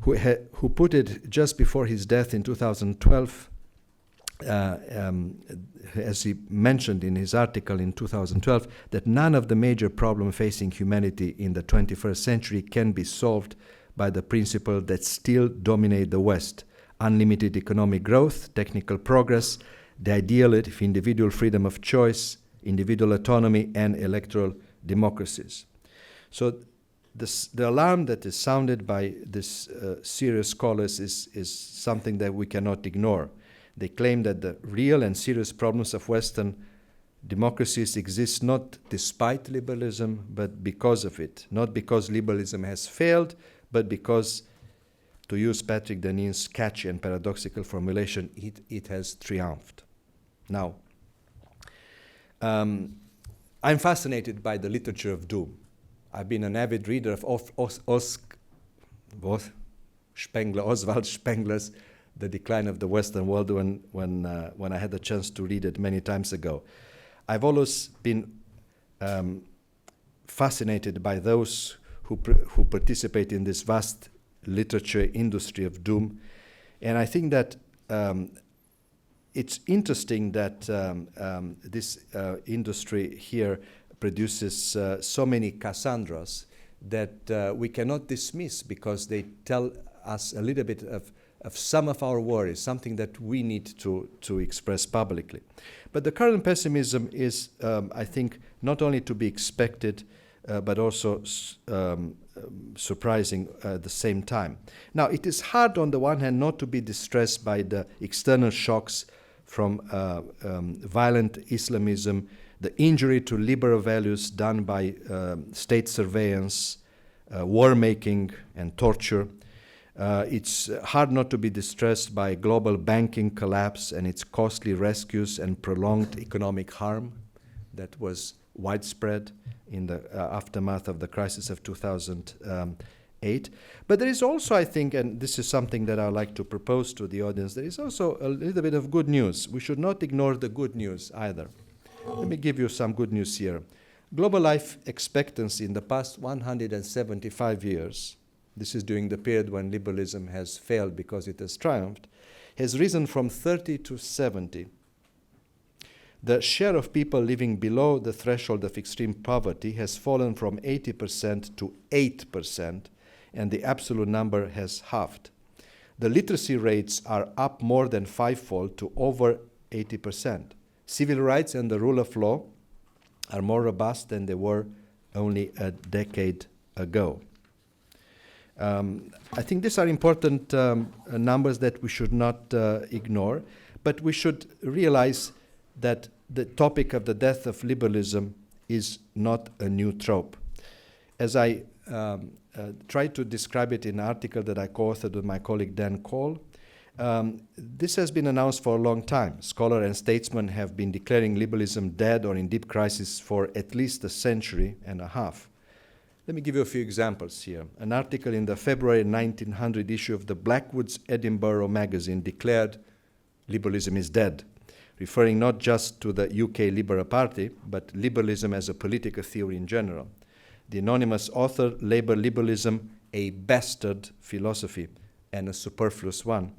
[SPEAKER 3] who put it just before his death in 2012, as he mentioned in his article in 2012, that none of the major problems facing humanity in the 21st century can be solved by the principle that still dominate the West: unlimited economic growth, technical progress, the ideal of individual freedom of choice, individual autonomy, and electoral democracies. So the alarm that is sounded by these serious scholars is something that we cannot ignore. They claim that the real and serious problems of Western democracies exist not despite liberalism, but because of it. Not because liberalism has failed, but because, to use Patrick Deneen's catchy and paradoxical formulation, it has triumphed. Now, I'm fascinated by the literature of doom. I've been an avid reader of Oswald Spengler's The Decline of the Western World when I had the chance to read it many times ago. I've always been fascinated by those who participate in this vast literature industry of doom. And I think that it's interesting that this industry here produces so many Cassandras that we cannot dismiss, because they tell us a little bit of some of our worries, something that we need to express publicly. But the current pessimism is, I think, not only to be expected, but also surprising at the same time. Now, it is hard on the one hand not to be distressed by the external shocks from violent Islamism, the injury to liberal values done by state surveillance, war-making and torture. It's hard not to be distressed by global banking collapse and its costly rescues and prolonged economic harm that was widespread in the aftermath of the crisis of 2008. But there is also, I think, and this is something that I would like to propose to the audience, there is also a little bit of good news. We should not ignore the good news either. Let me give you some good news here. Global life expectancy in the past 175 years, this is during the period when liberalism has failed because it has triumphed, has risen from 30 to 70. The share of people living below the threshold of extreme poverty has fallen from 80% to 8%, and the absolute number has halved. The literacy rates are up more than fivefold to over 80%. Civil rights and the rule of law are more robust than they were only a decade ago. I think these are important numbers that we should not ignore, but we should realize that the topic of the death of liberalism is not a new trope. As I tried to describe it in an article that I co-authored with my colleague Dan Cole, this has been announced for a long time. Scholars and statesmen have been declaring liberalism dead or in deep crisis for at least a century and a half. Let me give you a few examples here. An article in the February 1900 issue of the Blackwood's Edinburgh magazine declared liberalism is dead, referring not just to the UK Liberal Party, but liberalism as a political theory in general. The anonymous author labeled liberalism a bastard philosophy and a superfluous one.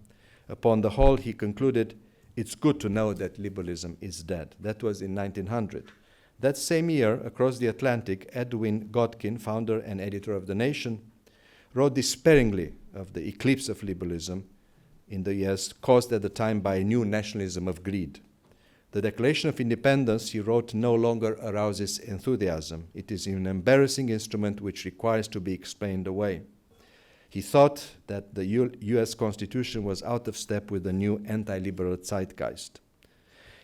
[SPEAKER 3] Upon the whole, he concluded, it's good to know that liberalism is dead. That was in 1900. That same year, across the Atlantic, Edwin Godkin, founder and editor of The Nation, wrote despairingly of the eclipse of liberalism in the years caused at the time by a new nationalism of greed. The Declaration of Independence, he wrote, no longer arouses enthusiasm. It is an embarrassing instrument which requires to be explained away. He thought that the US Constitution was out of step with the new anti-liberal zeitgeist.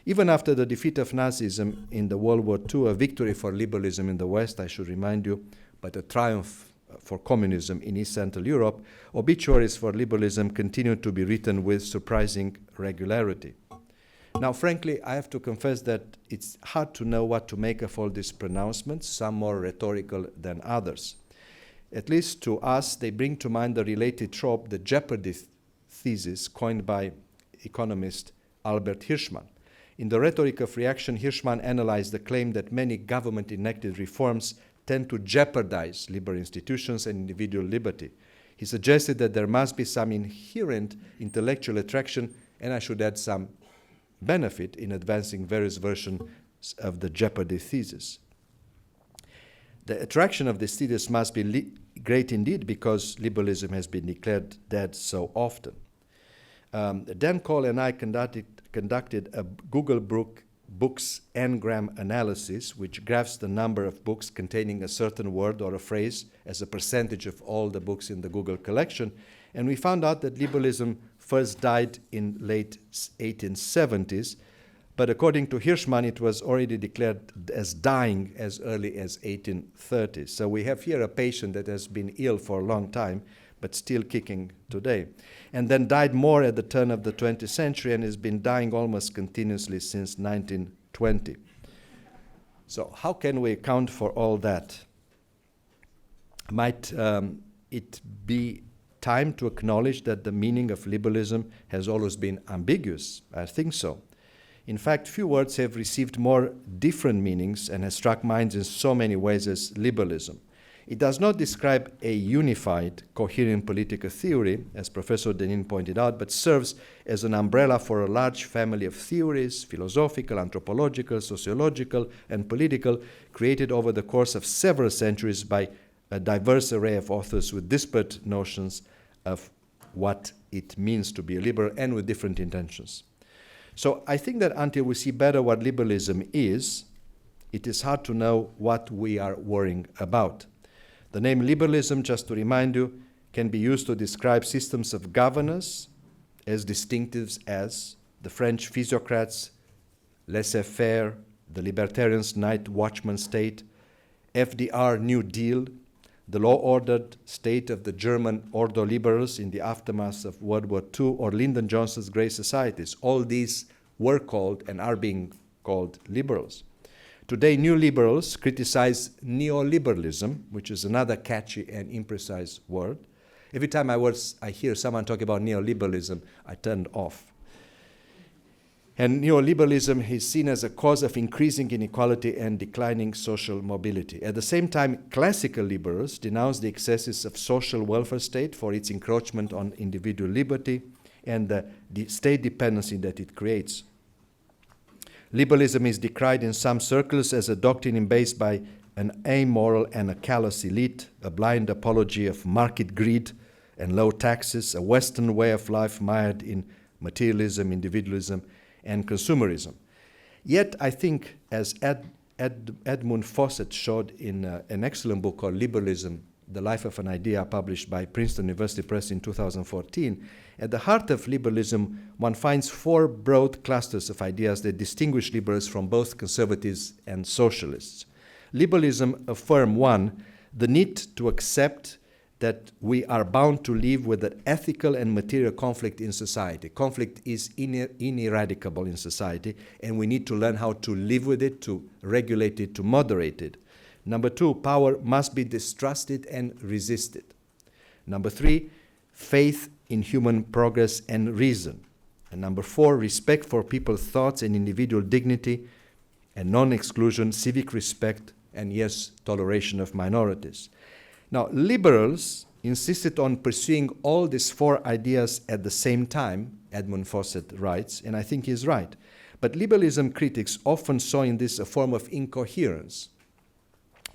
[SPEAKER 3] Even after the defeat of Nazism in the World War II, a victory for liberalism in the West, I should remind you, but a triumph for communism in East Central Europe, obituaries for liberalism continued to be written with surprising regularity. Now, frankly, I have to confess that it's hard to know what to make of all these pronouncements, some more rhetorical than others. At least to us, they bring to mind the related trope, the jeopardy thesis coined by economist Albert Hirschman. In The Rhetoric of Reaction, Hirschman analyzed the claim that many government-enacted reforms tend to jeopardize liberal institutions and individual liberty. He suggested that there must be some inherent intellectual attraction, and I should add some benefit in advancing various versions of the jeopardy thesis. The attraction of this thesis must be great indeed because liberalism has been declared dead so often. Dan Cole and I conducted a Google Books N-gram analysis, which graphs the number of books containing a certain word or a phrase as a percentage of all the books in the Google collection. And we found out that liberalism first died in late 1870s, but according to Hirschman, it was already declared as dying as early as 1830s. So we have here a patient that has been ill for a long time, but still kicking today, and then died more at the turn of the 20th century and has been dying almost continuously since 1920. So how can we account for all that? Might it be time to acknowledge that the meaning of liberalism has always been ambiguous? I think so. In fact, few words have received more different meanings and has struck minds in so many ways as liberalism. It does not describe a unified, coherent political theory, as Professor Deneen pointed out, but serves as an umbrella for a large family of theories, philosophical, anthropological, sociological, and political, created over the course of several centuries by a diverse array of authors with disparate notions of what it means to be a liberal and with different intentions. So I think that until we see better what liberalism is, it is hard to know what we are worrying about. The name liberalism, just to remind you, can be used to describe systems of governance as distinctive as the French physiocrats, laissez-faire, the libertarians' night watchman state, FDR New Deal, the law-ordered state of the German ordo-liberals in the aftermath of World War II, or Lyndon Johnson's Grey Societies. All these were called and are being called liberals. Today, new liberals criticize neoliberalism, which is another catchy and imprecise word. Every time I hear someone talk about neoliberalism, I turn off. And neoliberalism is seen as a cause of increasing inequality and declining social mobility. At the same time, classical liberals denounce the excesses of social welfare state for its encroachment on individual liberty and the state dependency that it creates. Liberalism is decried in some circles as a doctrine based by an amoral and a callous elite, a blind apology of market greed and low taxes, a Western way of life mired in materialism, individualism, and consumerism. Yet, I think, as Edmund Fawcett showed in an excellent book called Liberalism, The Life of an Idea, published by Princeton University Press in 2014, at the heart of liberalism, one finds four broad clusters of ideas that distinguish liberals from both conservatives and socialists. Liberalism affirms, one, the need to accept that we are bound to live with an ethical and material conflict in society. Conflict is ineradicable in society, and we need to learn how to live with it, to regulate it, to moderate it. Number two, power must be distrusted and resisted. Number three, faith in human progress and reason. And number four, respect for people's thoughts and individual dignity, and non-exclusion, civic respect, and yes, toleration of minorities. Now, liberals insisted on pursuing all these four ideas at the same time, Edmund Fawcett writes, and I think he's right. But liberalism critics often saw in this a form of incoherence.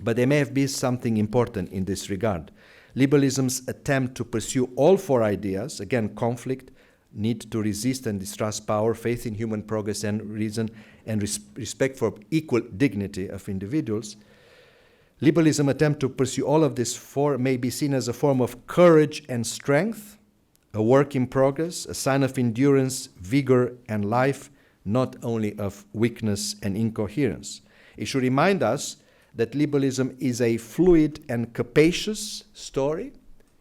[SPEAKER 3] But there may have been something important in this regard. Liberalism's attempt to pursue all four ideas, again, conflict, need to resist and distrust power, faith in human progress and reason, and respect for equal dignity of individuals, liberalism attempt to pursue all of these four may be seen as a form of courage and strength, a work in progress, a sign of endurance, vigor, and life, not only of weakness and incoherence. It should remind us that liberalism is a fluid and capacious story,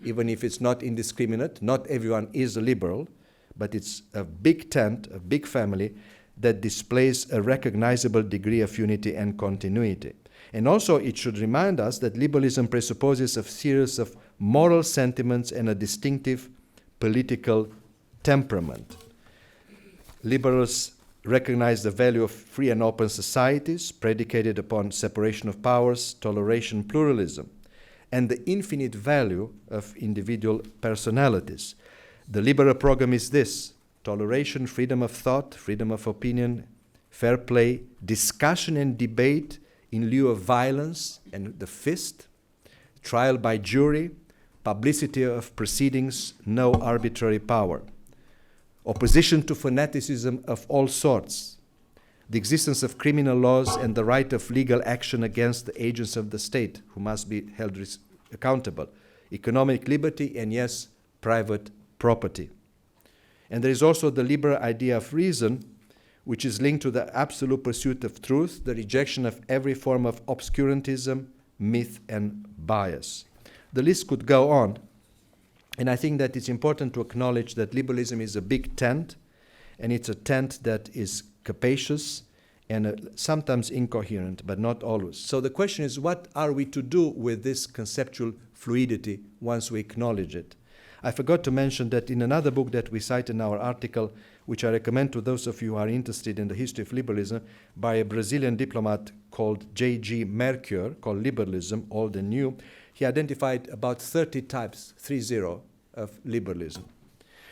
[SPEAKER 3] even if it's not indiscriminate. Not everyone is a liberal, but it's a big tent, a big family that displays a recognizable degree of unity and continuity. And also it should remind us that liberalism presupposes a series of moral sentiments and a distinctive political temperament. Liberals recognize the value of free and open societies predicated upon separation of powers, toleration, pluralism, and the infinite value of individual personalities. The liberal program is this: toleration, freedom of thought, freedom of opinion, fair play, discussion and debate in lieu of violence and the fist, trial by jury, publicity of proceedings, no arbitrary power, opposition to fanaticism of all sorts, the existence of criminal laws and the right of legal action against the agents of the state who must be held accountable, economic liberty, and yes, private property. And there is also the liberal idea of reason, which is linked to the absolute pursuit of truth, the rejection of every form of obscurantism, myth, and bias. The list could go on, and I think that it's important to acknowledge that liberalism is a big tent, and it's a tent that is capacious and sometimes incoherent, but not always. So the question is, what are we to do with this conceptual fluidity once we acknowledge it? I forgot to mention that in another book that we cite in our article, which I recommend to those of you who are interested in the history of liberalism, by a Brazilian diplomat called J.G. Mercure, called Liberalism, Old and New, he identified about 30 types, 30, of liberalism.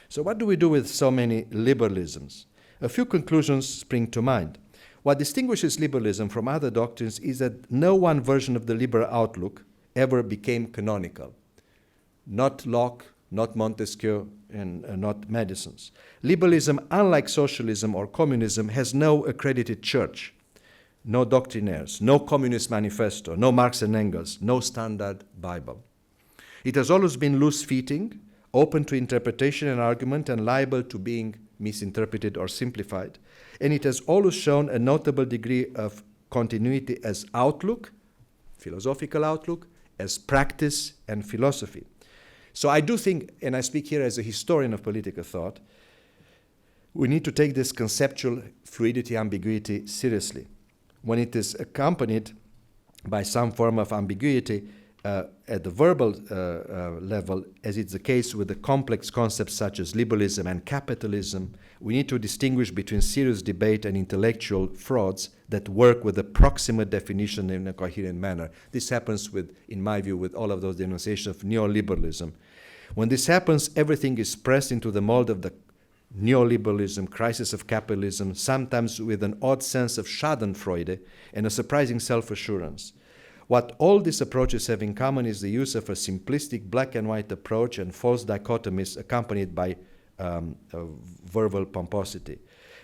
[SPEAKER 3] So what do we do with so many liberalisms? A few conclusions spring to mind. What distinguishes liberalism from other doctrines is that no one version of the liberal outlook ever became canonical. Not Locke, not Montesquieu, and not Madison's. Liberalism, unlike socialism or communism, has no accredited church. no doctrinaires, no Communist Manifesto, no Marx and Engels, no standard Bible. It has always been loose-fitting, open to interpretation and argument, and liable to being misinterpreted or simplified. And it has always shown a notable degree of continuity as outlook, philosophical outlook, as practice and philosophy. So I do think, and I speak here as a historian of political thought, we need to take this conceptual fluidity, ambiguity seriously. When it is accompanied by some form of ambiguity at the verbal level, as it's the case with the complex concepts such as liberalism and capitalism, we need to distinguish between serious debate and intellectual frauds that work with a proximate definition in a coherent manner. This happens with, in my view, with all of those denunciations of neoliberalism. When this happens, everything is pressed into the mold of the neoliberalism, crisis of capitalism, sometimes with an odd sense of schadenfreude and a surprising self-assurance. What all these approaches have in common is the use of a simplistic black and white approach and false dichotomies accompanied by verbal pomposity.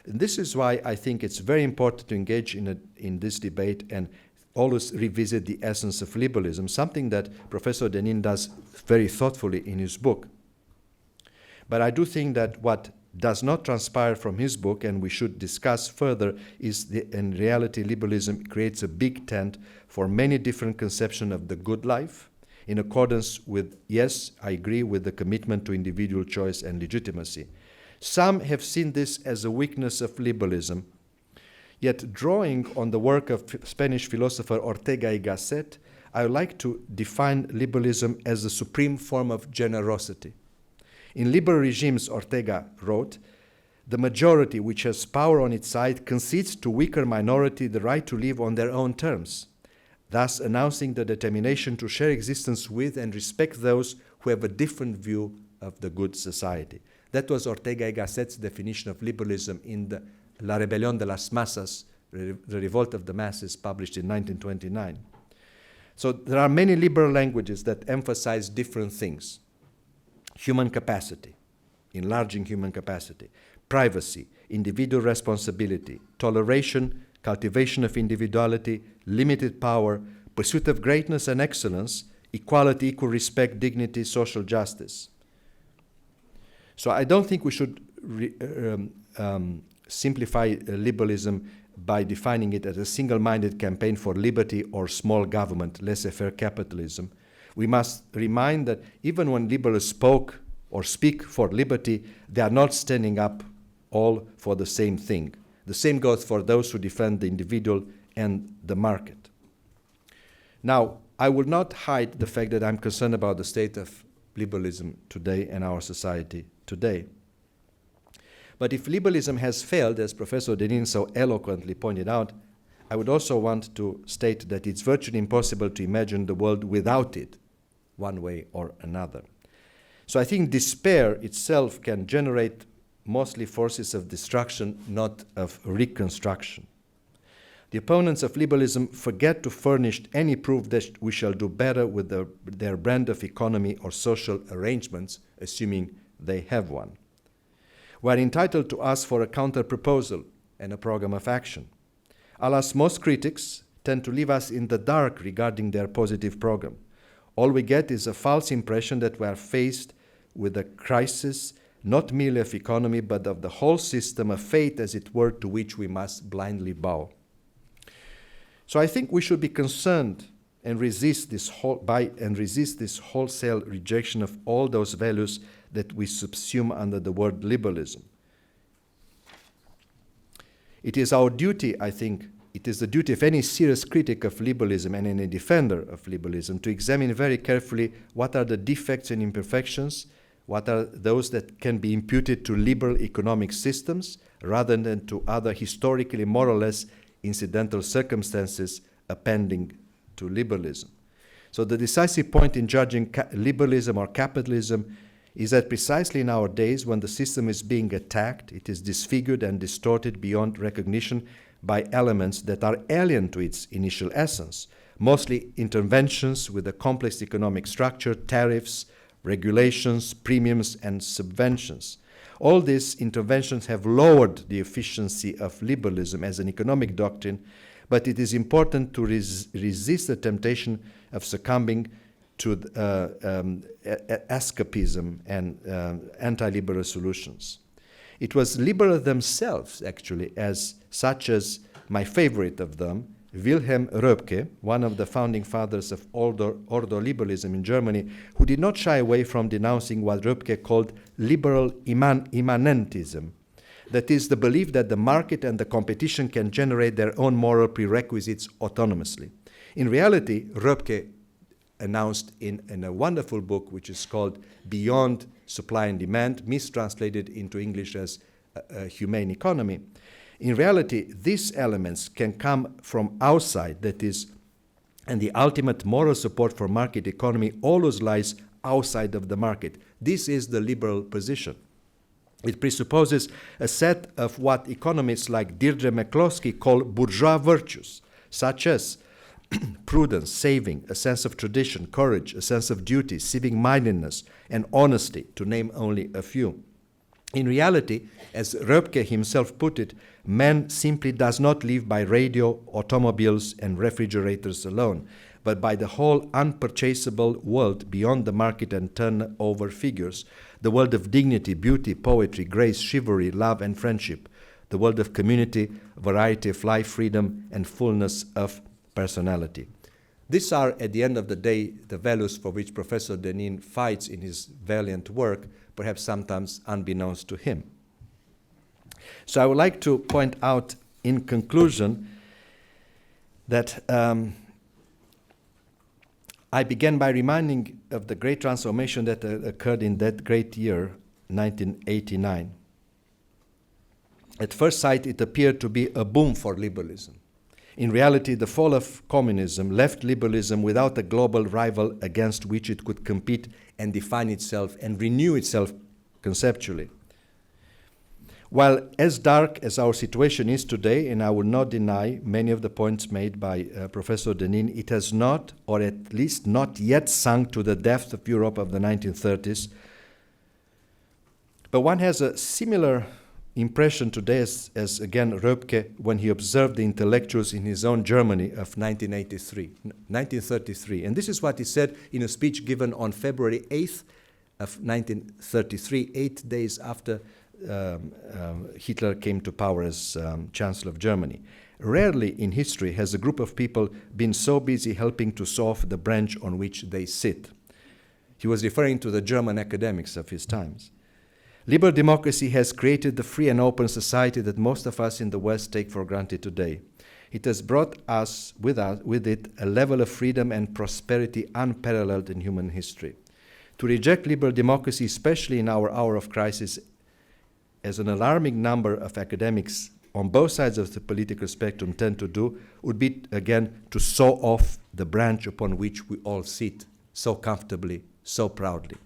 [SPEAKER 3] And this is why I think it's very important to engage in this debate and always revisit the essence of liberalism, something that Professor Deneen does very thoughtfully in his book. But I do think that what does not transpire from his book, and we should discuss further, is in reality liberalism creates a big tent for many different conceptions of the good life, in accordance with, yes, I agree with the commitment to individual choice and legitimacy. Some have seen this as a weakness of liberalism, yet drawing on the work of Spanish philosopher Ortega y Gasset, I would like to define liberalism as the supreme form of generosity. In liberal regimes, Ortega wrote, the majority, which has power on its side, concedes to weaker minority the right to live on their own terms, thus announcing the determination to share existence with and respect those who have a different view of the good society. That was Ortega y Gasset's definition of liberalism in the La Rebelión de las Masas, the Revolt of the Masses, published in 1929. So there are many liberal languages that emphasize different things. Human capacity, enlarging human capacity, privacy, individual responsibility, toleration, cultivation of individuality, limited power, pursuit of greatness and excellence, equality, equal respect, dignity, social justice. So I don't think we should simplify liberalism by defining it as a single-minded campaign for liberty or small government, laissez-faire capitalism. We must remind that even when liberals spoke or speak for liberty, they are not standing up all for the same thing. The same goes for those who defend the individual and the market. Now, I will not hide the fact that I'm concerned about the state of liberalism today and our society today. But if liberalism has failed, as Professor Dineen so eloquently pointed out, I would also want to state that it's virtually impossible to imagine the world without it, one way or another. So I think despair itself can generate mostly forces of destruction, not of reconstruction. The opponents of liberalism forget to furnish any proof that we shall do better with their brand of economy or social arrangements, assuming they have one. We are entitled to ask for a counter-proposal and a program of action. Alas, most critics tend to leave us in the dark regarding their positive program. All we get is a false impression that we are faced with a crisis, not merely of economy, but of the whole system, a fate, as it were, to which we must blindly bow. So I think we should be concerned and resist this wholesale rejection of all those values that we subsume under the word liberalism. It is our duty, I think, it is the duty of any serious critic of liberalism and any defender of liberalism to examine very carefully what are the defects and imperfections, what are those that can be imputed to liberal economic systems rather than to other historically more or less incidental circumstances appending to liberalism. So the decisive point in judging liberalism or capitalism is that precisely in our days when the system is being attacked, it is disfigured and distorted beyond recognition by elements that are alien to its initial essence, mostly interventions with a complex economic structure, tariffs, regulations, premiums, and subventions. All these interventions have lowered the efficiency of liberalism as an economic doctrine But it is important to resist the temptation of succumbing to escapism and anti-liberal solutions. It was liberals themselves, actually, such as my favorite of them, Wilhelm Röpke, one of the founding fathers of Ordo liberalism in Germany, who did not shy away from denouncing what Röpke called liberal immanentism. That is, the belief that the market and the competition can generate their own moral prerequisites autonomously. In reality, Röpke announced in a wonderful book which is called Beyond Supply and Demand, mistranslated into English as a Humane Economy. In reality, these elements can come from outside, that is, and the ultimate moral support for market economy always lies outside of the market. This is the liberal position. It presupposes a set of what economists like Deirdre McCloskey call bourgeois virtues, such as prudence, saving, a sense of tradition, courage, a sense of duty, civic-mindedness, and honesty, to name only a few. In reality, as Röpke himself put it, man simply does not live by radio, automobiles, and refrigerators alone, but by the whole unpurchasable world beyond the market and turnover figures, the world of dignity, beauty, poetry, grace, chivalry, love, and friendship, the world of community, variety of life, freedom, and fullness of personality. These are, at the end of the day, the values for which Professor Deneen fights in his valiant work, perhaps sometimes unbeknownst to him. So I would like to point out in conclusion that I began by reminding of the great transformation that occurred in that great year, 1989. At first sight, it appeared to be a boom for liberalism. In reality, the fall of communism left liberalism without a global rival against which it could compete and define itself and renew itself conceptually. While as dark as our situation is today, and I will not deny many of the points made by Professor Dineen, it has not, or at least not yet, sunk to the depth of Europe of the 1930s. But one has a similar impression today as again Röpke when he observed the intellectuals in his own Germany of 1933. And this is what he said in a speech given on February 8th of 1933, 8 days after Hitler came to power as Chancellor of Germany. Rarely in history has a group of people been so busy helping to saw off the branch on which they sit. He was referring to the German academics of his times. Liberal democracy has created the free and open society that most of us in the West take for granted today. It has brought with it a level of freedom and prosperity unparalleled in human history. To reject liberal democracy, especially in our hour of crisis, as an alarming number of academics on both sides of the political spectrum tend to do, would be, again, to saw off the branch upon which we all sit so comfortably, so proudly.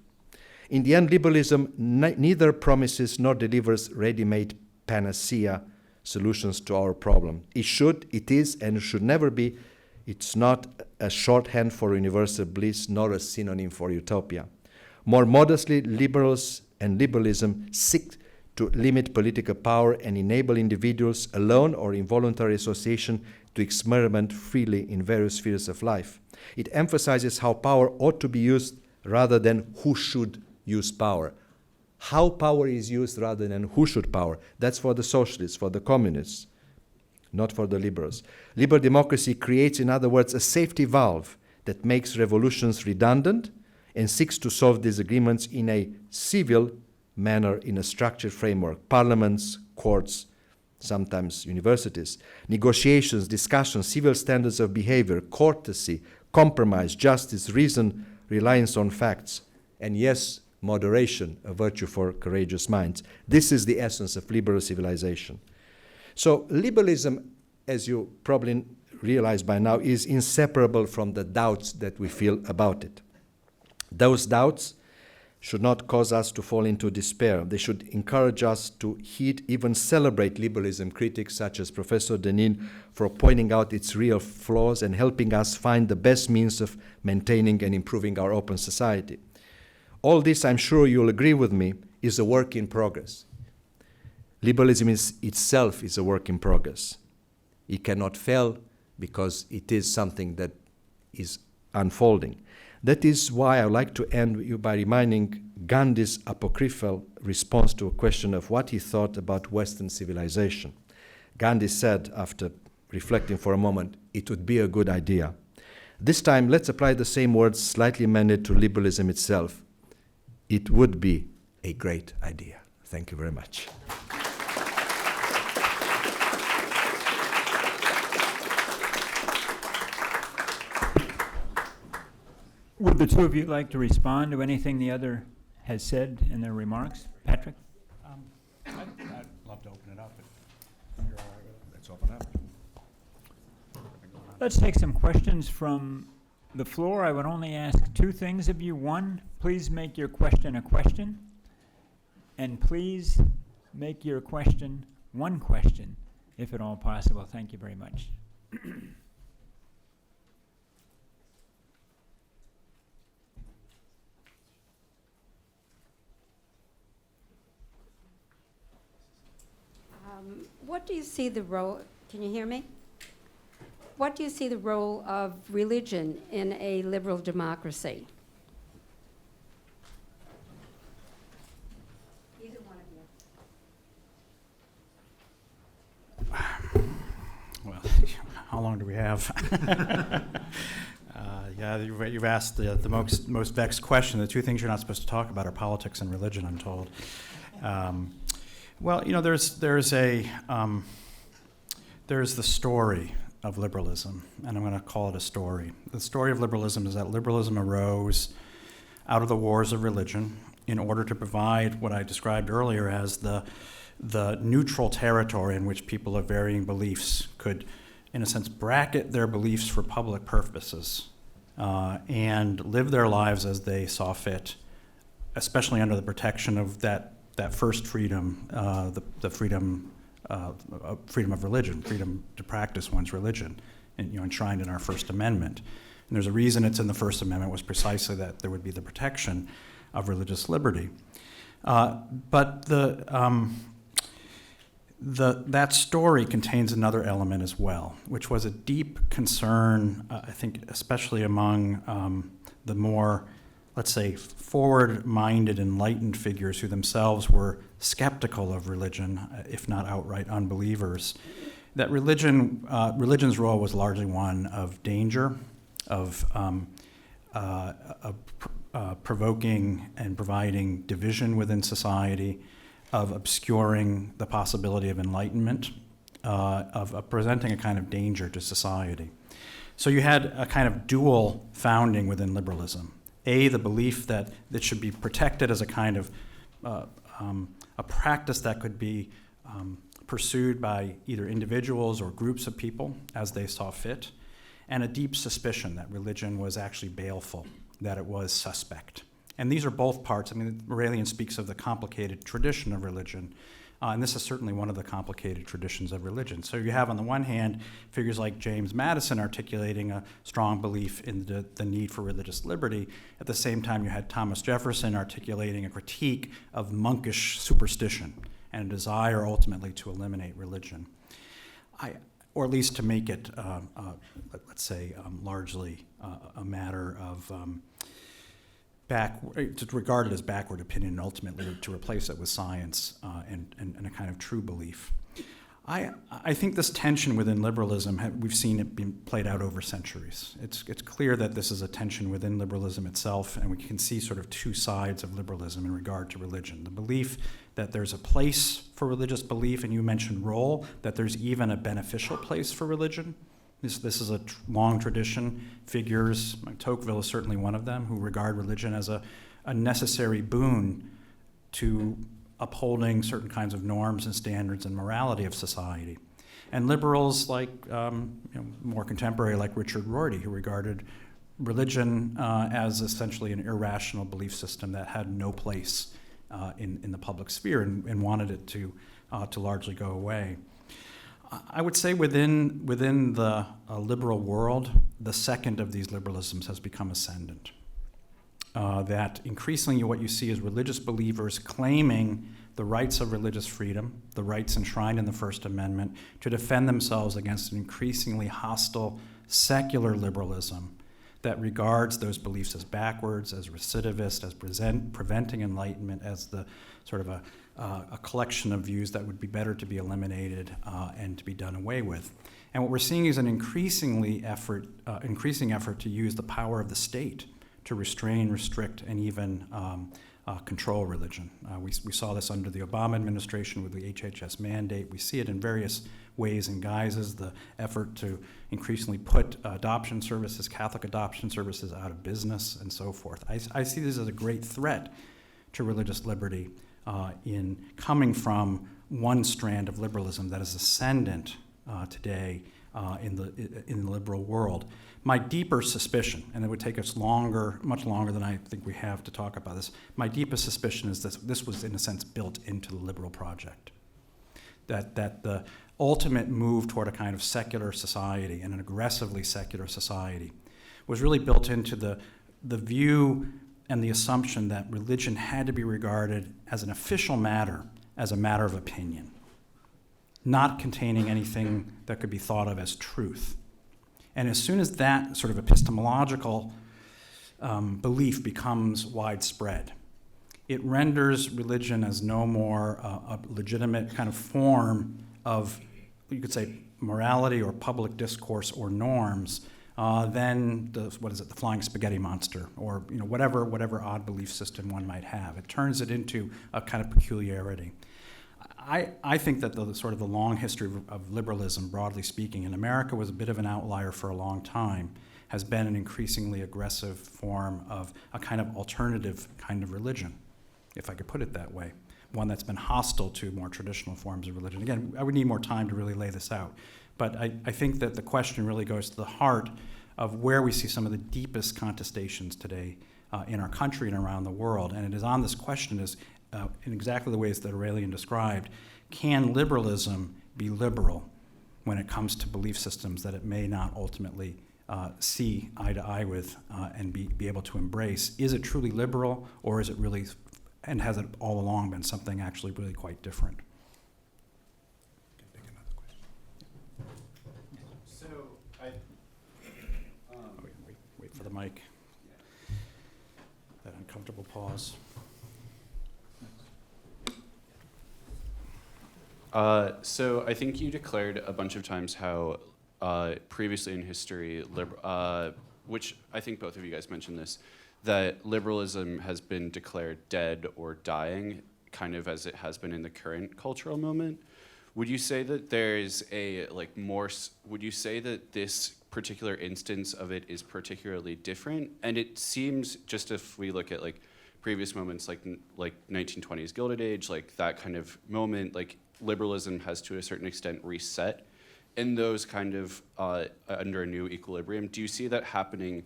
[SPEAKER 3] In the end, liberalism neither promises nor delivers ready-made panacea solutions to our problem. It is, and should never be, it's not a shorthand for universal bliss, nor a synonym for utopia. More modestly, liberals and liberalism seek to limit political power and enable individuals, alone or in voluntary association, to experiment freely in various spheres of life. It emphasizes how power ought to be used rather than who should use power. How power is used rather than who should power. That's for the socialists, for the communists, not for the liberals. Liberal democracy creates, in other words, a safety valve that makes revolutions redundant and seeks to solve disagreements in a civil manner in a structured framework. Parliaments, courts, sometimes universities. Negotiations, discussions, civil standards of behavior, courtesy, compromise, justice, reason, reliance on facts. And yes, moderation, a virtue for courageous minds. This is the essence of liberal civilization. So liberalism, as you probably realize by now, is inseparable from the doubts that we feel about it. Those doubts should not cause us to fall into despair. They should encourage us to heed, even celebrate liberalism critics such as Professor Deneen for pointing out its real flaws and helping us find the best means of maintaining and improving our open society. All this, I'm sure you'll agree with me, is a work in progress. Liberalism itself is a work in progress. It cannot fail because it is something that is unfolding. That is why I would like to end you by reminding Gandhi's apocryphal response to a question of what he thought about Western civilization. Gandhi said, after reflecting for a moment, it would be a good idea. This time, let's apply the same words slightly amended to liberalism itself. It would be a great idea. Thank you very much.
[SPEAKER 1] Would the two of you like to respond to anything the other has said in their remarks? Patrick?
[SPEAKER 2] I'd love to open it up if you're all right with it.
[SPEAKER 3] Let's open up.
[SPEAKER 1] Let's take some questions from the floor. I would only ask two things of you. One, please make your question a question. And please make your question one question, if at all possible. Thank you very much.
[SPEAKER 4] What do you see the role, can you hear me? What do you see the role of religion in a liberal democracy? Either one of you.
[SPEAKER 2] Well, how long do we have? Yeah, you've asked the most vexed question. The two things you're not supposed to talk about are politics and religion, I'm told. Well, you know, there's the story of liberalism, and I'm going to call it a story. The story of liberalism is that liberalism arose out of the wars of religion in order to provide what I described earlier as the neutral territory in which people of varying beliefs could, in a sense, bracket their beliefs for public purposes and live their lives as they saw fit, especially under the protection of that first freedom, the freedom of religion, freedom to practice one's religion, and, you know, enshrined in our First Amendment. And there's a reason it's in the First Amendment was precisely that there would be the protection of religious liberty. But that story contains another element as well, which was a deep concern, I think, especially among the more, let's say, forward-minded, enlightened figures who themselves were skeptical of religion, if not outright unbelievers, that religion's role was largely one of danger, of provoking and providing division within society, of obscuring the possibility of enlightenment, of presenting a kind of danger to society. So you had a kind of dual founding within liberalism. The belief that it should be protected as a kind of a practice that could be pursued by either individuals or groups of people as they saw fit, and a deep suspicion that religion was actually baleful, that it was suspect. And these are both parts. I mean, Aurelian speaks of the complicated tradition of religion, and this is certainly one of the complicated traditions of religion. So you have, on the one hand, figures like James Madison articulating a strong belief in the need for religious liberty. At the same time, you had Thomas Jefferson articulating a critique of monkish superstition and a desire ultimately to eliminate religion, or at least to make it, let's say, largely a matter of to regard it as backward opinion and ultimately to replace it with science and a kind of true belief. I think this tension within liberalism, we've seen it being played out over centuries. It's clear that this is a tension within liberalism itself, and we can see sort of two sides of liberalism in regard to religion. The belief that there's a place for religious belief, and you mentioned role, that there's even a beneficial place for religion. This is a long tradition. Figures, Tocqueville is certainly one of them, who regard religion as a necessary boon to upholding certain kinds of norms and standards and morality of society. And liberals like, more contemporary, like Richard Rorty, who regarded religion as essentially an irrational belief system that had no place in the public sphere and wanted it to largely go away. I would say within the liberal world, the second of these liberalisms has become ascendant. that increasingly what you see is religious believers claiming the rights of religious freedom, the rights enshrined in the First Amendment, to defend themselves against an increasingly hostile secular liberalism that regards those beliefs as backwards, as recidivist, as preventing enlightenment, as the sort of a collection of views that would be better to be eliminated and to be done away with. And what we're seeing is an increasing effort to use the power of the state to restrain, restrict, and even control religion. We saw this under the Obama administration with the HHS mandate. We see it in various ways and guises, the effort to increasingly put adoption services, Catholic adoption services, out of business and so forth. I see this as a great threat to religious liberty in coming from one strand of liberalism that is ascendant today in the liberal world. My deeper suspicion, and it would take us much longer than I think we have to talk about this, my deepest suspicion is that this was, in a sense, built into the liberal project. That the ultimate move toward a kind of secular society, and an aggressively secular society, was really built into the view and the assumption that religion had to be regarded as an official matter, as a matter of opinion, not containing anything that could be thought of as truth. And as soon as that sort of epistemological belief becomes widespread, it renders religion as no more a legitimate kind of form of, you could say, morality or public discourse or norms than the flying spaghetti monster, or whatever odd belief system one might have. It turns it into a kind of peculiarity. I think that the sort of the long history of liberalism, broadly speaking, in America was a bit of an outlier for a long time, has been an increasingly aggressive form of a kind of alternative kind of religion, if I could put it that way, one that's been hostile to more traditional forms of religion. Again, I would need more time to really lay this out, but I think that the question really goes to the heart of where we see some of the deepest contestations today in our country and around the world, and it is on this question in exactly the ways that Aurelian described. Can liberalism be liberal when it comes to belief systems that it may not ultimately see eye to eye with and be able to embrace? Is it truly liberal, or is it really, and has it all along been something actually really quite different?
[SPEAKER 5] So
[SPEAKER 2] wait for the mic. That uncomfortable pause.
[SPEAKER 5] So I think you declared a bunch of times how previously in history, which I think both of you guys mentioned this, that liberalism has been declared dead or dying, kind of as it has been in the current cultural moment. Would you say that there's would you say that this particular instance of it is particularly different? And it seems, just if we look at previous moments like 1920s Gilded Age, that kind of moment, liberalism has to a certain extent reset in those kind of under a new equilibrium. Do you see that happening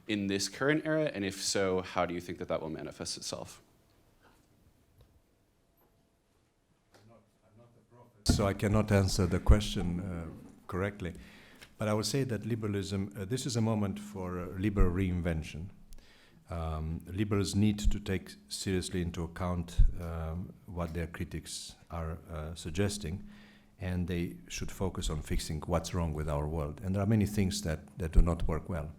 [SPEAKER 5] in this current era? And if so, how do you think that will manifest itself?
[SPEAKER 3] So I cannot answer the question correctly, but I would say that liberalism, this is a moment for liberal reinvention. Liberals need to take seriously into account what their critics are suggesting, and they should focus on fixing what's wrong with our world. And there are many things that do not work well.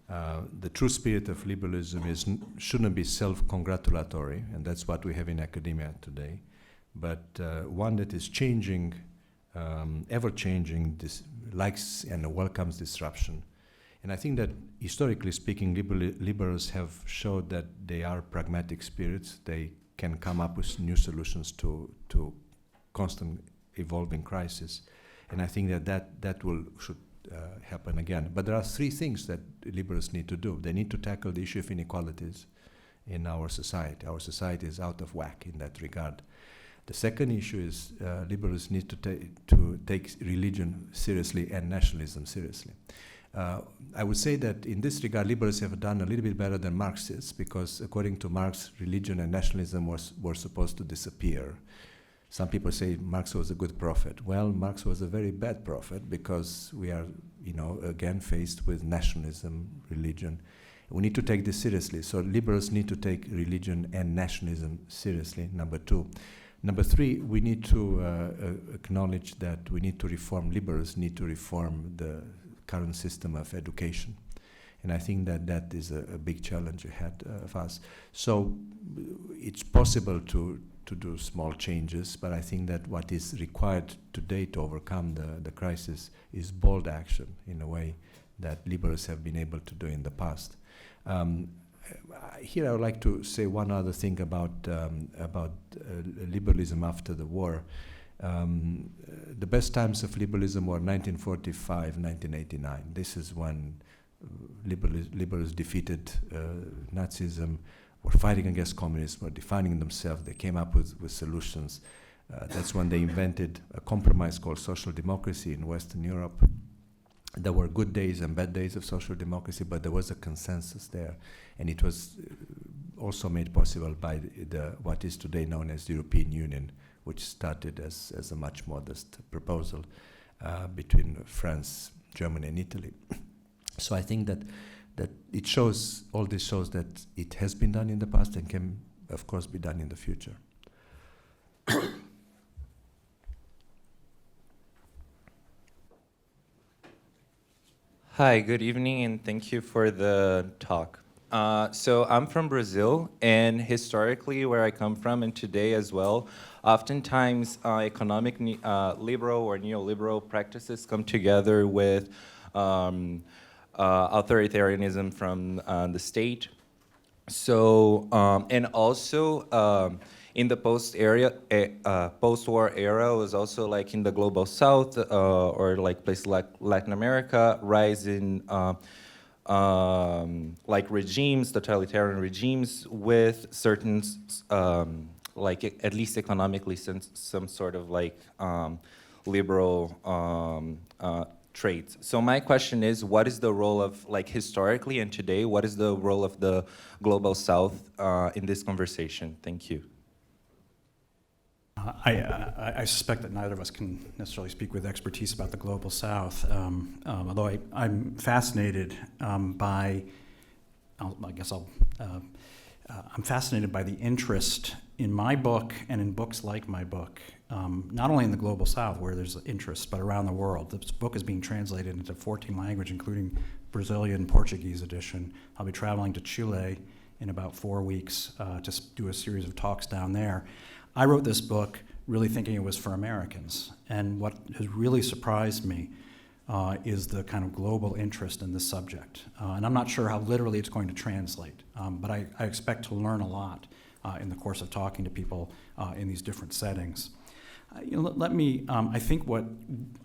[SPEAKER 3] The true spirit of liberalism shouldn't be self-congratulatory, and that's what we have in academia today, but one that is changing, ever-changing, likes and welcomes disruption. And I think that, historically speaking, liberals have showed that they are pragmatic spirits. They can come up with new solutions to constant evolving crisis. And I think that should happen again. But there are three things that liberals need to do. They need to tackle the issue of inequalities in our society. Our society is out of whack in that regard. The second issue is liberals need to take religion seriously and nationalism seriously. I would say that in this regard, liberals have done a little bit better than Marxists, because according to Marx, religion and nationalism were supposed to disappear. Some people say Marx was a good prophet. Well, Marx was a very bad prophet, because we are, again faced with nationalism, religion, We need to take this seriously. So liberals need to take religion and nationalism seriously, number two. Number three, we need to acknowledge that we need to reform, liberals need to reform the current system of education. And I think that that is a big challenge ahead of us. So it's possible to do small changes, but I think that what is required today to overcome the crisis is bold action in a way that liberals have been able to do in the past. Here I would like to say one other thing about liberalism after the war. The best times of liberalism were 1945, 1989. This is when liberals defeated Nazism, were fighting against communism, were defining themselves. They came up with solutions. That's when they invented a compromise called social democracy in Western Europe. There were good days and bad days of social democracy, but there was a consensus there. And it was also made possible by what is today known as the European Union, which started as a much modest proposal between France, Germany, and Italy. So I think that it shows, all this shows that it has been done in the past and can, of course, be done in the future.
[SPEAKER 6] Hi, good evening, and thank you for the talk. So I'm from Brazil, and historically, where I come from, and today as well, oftentimes economic liberal or neoliberal practices come together with authoritarianism from the state. So, and also in the post-war era, was also like in the global south or like places like Latin America, rise in like regimes, totalitarian regimes with certain, like at least economically, some sort of like liberal traits. So my question is, what is the role of, like historically and today, what is the role of the global south in this conversation? Thank you.
[SPEAKER 2] I suspect that neither of us can necessarily speak with expertise about the global south, although I'm fascinated by, I'm fascinated by the interest in my book and in books like my book, not only in the global south where there's interest, but around the world. This book is being translated into 14 languages, including Brazilian Portuguese edition. I'll be traveling to Chile in about 4 weeks to do a series of talks down there. I wrote this book really thinking it was for Americans, and what has really surprised me is the kind of global interest in this subject. And I'm not sure how literally it's going to translate, but I expect to learn a lot in the course of talking to people in these different settings. Let me, I think what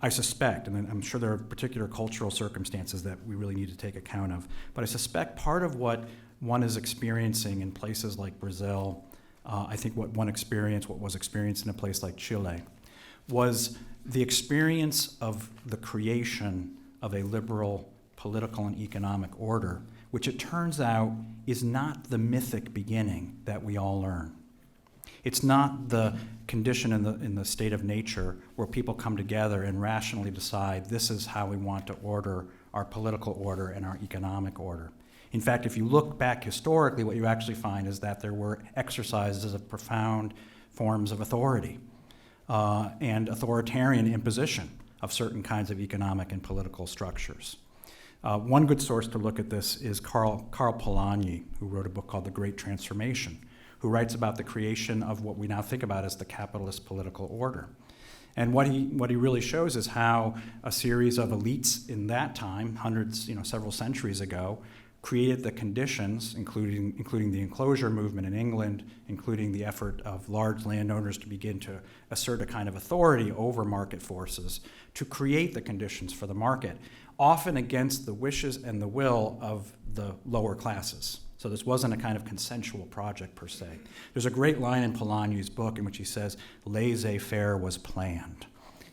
[SPEAKER 2] I suspect, and I'm sure there are particular cultural circumstances that we really need to take account of, but I suspect part of what one is experiencing in places like Brazil, I think what was experienced in a place like Chile, was the experience of the creation of a liberal political and economic order, which it turns out is not the mythic beginning that we all learn. It's not the condition in the state of nature where people come together and rationally decide this is how we want to order our political order and our economic order. In fact, if you look back historically, what you actually find is that there were exercises of profound forms of authority and authoritarian imposition of certain kinds of economic and political structures. One good source to look at this is Karl Polanyi, who wrote a book called The Great Transformation, who writes about the creation of what we now think about as the capitalist political order. And what he really shows is how a series of elites in that time, several centuries ago, created the conditions, including the enclosure movement in England, including the effort of large landowners to begin to assert a kind of authority over market forces, to create the conditions for the market, often against the wishes and the will of the lower classes. So this wasn't a kind of consensual project per se. There's a great line in Polanyi's book in which he says, laissez-faire was planned.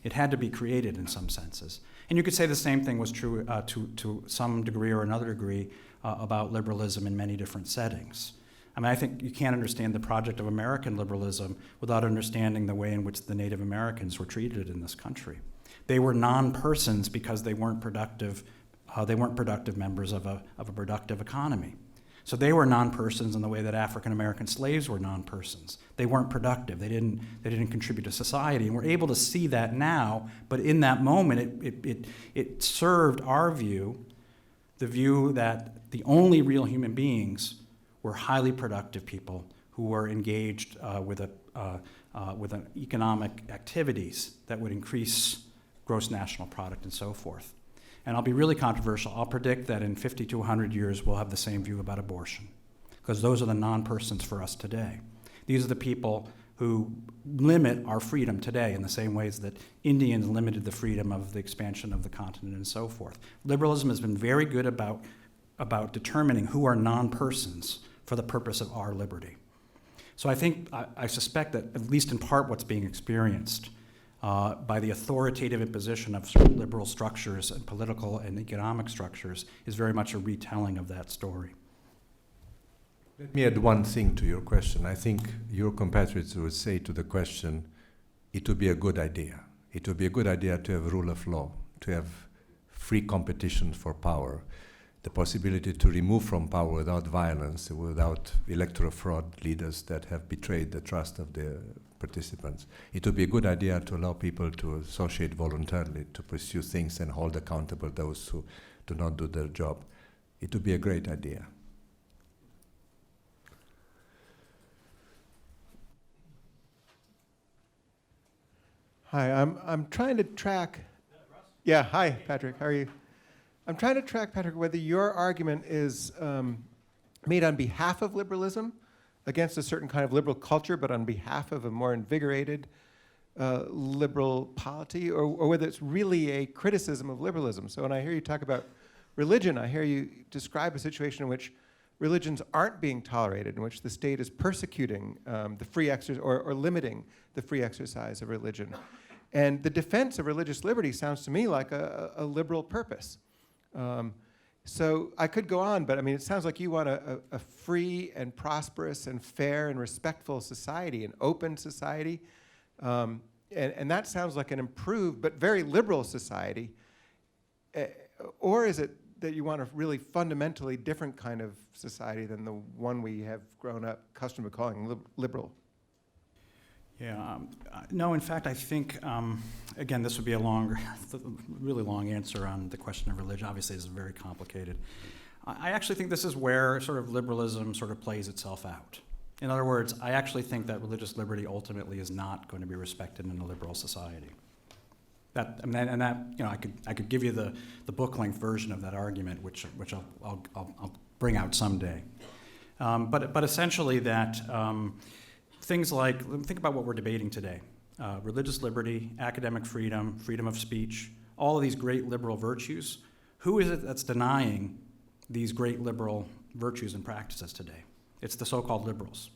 [SPEAKER 2] It had to be created in some senses. And you could say the same thing was true to some degree or another degree about liberalism in many different settings. I mean, I think you can't understand the project of American liberalism without understanding the way in which the Native Americans were treated in this country. They were non-persons because they weren't productive They weren't productive members of a productive economy. So they were non-persons in the way that African American slaves were non-persons. They weren't productive. They didn't contribute to society. And we're able to see that now, but in that moment, it served our view, the view that the only real human beings were highly productive people who were engaged with an economic activities that would increase gross national product and so forth. And I'll be really controversial. I'll predict that in 50 to 100 years, we'll have the same view about abortion, because those are the non-persons for us today. These are the people who limit our freedom today in the same ways that Indians limited the freedom of the expansion of the continent and so forth. Liberalism has been very good about determining who are non-persons for the purpose of our liberty. So I suspect that, at least in part, what's being experienced by the authoritative imposition of certain liberal structures and political and economic structures is very much a retelling of that story.
[SPEAKER 3] Let me add one thing to your question. I think your compatriots would say to the question, it would be a good idea. It would be a good idea to have rule of law, to have free competition for power, the possibility to remove from power without violence, without electoral fraud leaders that have betrayed the trust of the participants. It would be a good idea to allow people to associate voluntarily, to pursue things and hold accountable those who do not do their job. It would be a great idea.
[SPEAKER 7] Hi, I'm trying to track. Yeah, hi, Patrick. How are you? I'm trying to track, Patrick, whether your argument is made on behalf of liberalism, against a certain kind of liberal culture, but on behalf of a more invigorated liberal polity, or whether it's really a criticism of liberalism. So when I hear you talk about religion, I hear you describe a situation in which religions aren't being tolerated, in which the state is persecuting the free exercise or limiting the free exercise of religion. And the defense of religious liberty sounds to me like a liberal purpose. So I could go on, but I mean, it sounds like you want a free and prosperous and fair and respectful society, an open society. And that sounds like an improved but very liberal society. Or is it that you want a really fundamentally different kind of society than the one we have grown up accustomed to calling liberal?
[SPEAKER 2] Yeah, no, in fact, I think, again, this would be a really long answer on the question of religion. Obviously, it's very complicated. I actually think this is where sort of liberalism sort of plays itself out. In other words, I actually think that religious liberty ultimately is not going to be respected in a liberal society. I could give you the book-length version of that argument, which I'll bring out someday. But essentially that. Things like, think about what we're debating today. Religious liberty, academic freedom, freedom of speech, all of these great liberal virtues. Who is it that's denying these great liberal virtues and practices today? It's the so-called liberals.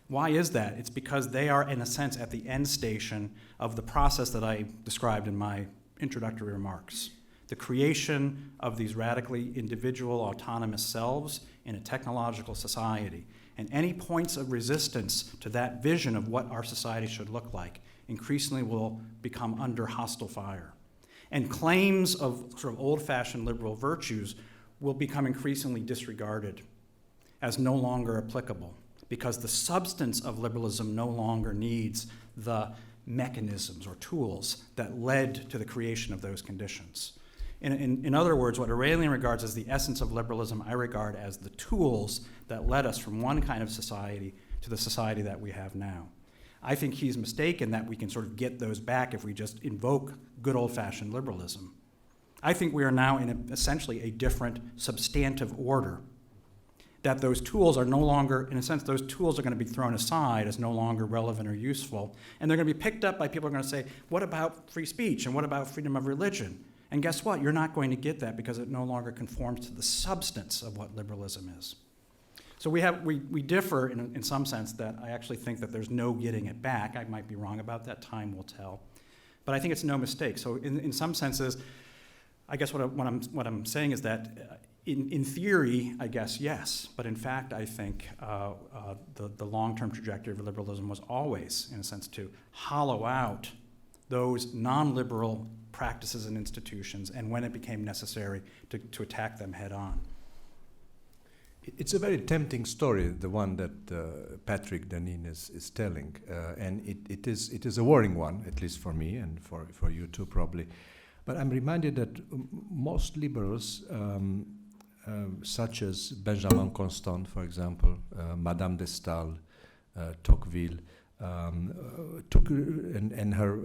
[SPEAKER 2] Why is that? It's because they are, in a sense, at the end station of the process that I described in my introductory remarks. The creation of these radically individual, autonomous selves in a technological society. And any points of resistance to that vision of what our society should look like increasingly will become under hostile fire. And claims of sort of old-fashioned liberal virtues will become increasingly disregarded as no longer applicable, because the substance of liberalism no longer needs the mechanisms or tools that led to the creation of those conditions. In other words, what Aurelian regards as the essence of liberalism, I regard as the tools that led us from one kind of society to the society that we have now. I think he's mistaken that we can sort of get those back if we just invoke good old-fashioned liberalism. I think we are now in essentially a different substantive order, that those tools are no longer, in a sense, those tools are going to be thrown aside as no longer relevant or useful, and they're going to be picked up by people who are going to say, what about free speech and what about freedom of religion? And guess what? You're not going to get that because it no longer conforms to the substance of what liberalism is. So we differ in some sense that I actually think that there's no getting it back. I might be wrong about that. Time will tell. But I think it's no mistake. So in some senses, I guess what I'm saying is that in theory, I guess, yes. But in fact, I think the long-term trajectory of liberalism was always, in a sense, to hollow out those non-liberal practices and institutions, and when it became necessary to attack them head on.
[SPEAKER 3] It's a very tempting story, the one that Patrick Deneen is telling, and it is a worrying one, at least for me and for you too probably. But I'm reminded that most liberals, such as Benjamin Constant, for example, Madame de Staël, Tocqueville, and her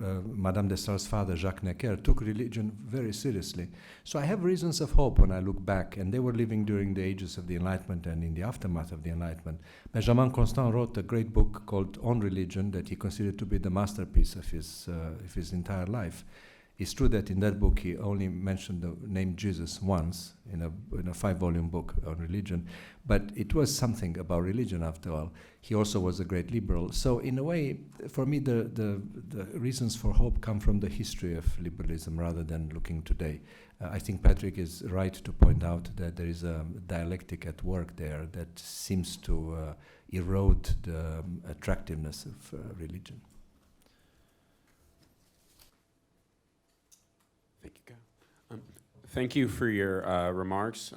[SPEAKER 3] Madame de Staël's father, Jacques Necker, took religion very seriously. So I have reasons of hope when I look back, and they were living during the ages of the Enlightenment and in the aftermath of the Enlightenment. Benjamin Constant wrote a great book called On Religion that he considered to be the masterpiece of his entire life. It's true that in that book he only mentioned the name Jesus once in a 5-volume book on religion, but it was something about religion after all. He also was a great liberal. So in a way, for me, the reasons for hope come from the history of liberalism rather than looking today. I think Patrick is right to point out that there is a dialectic at work there that seems to erode the attractiveness of religion.
[SPEAKER 8] Thank you, Kyle. Thank you for your remarks.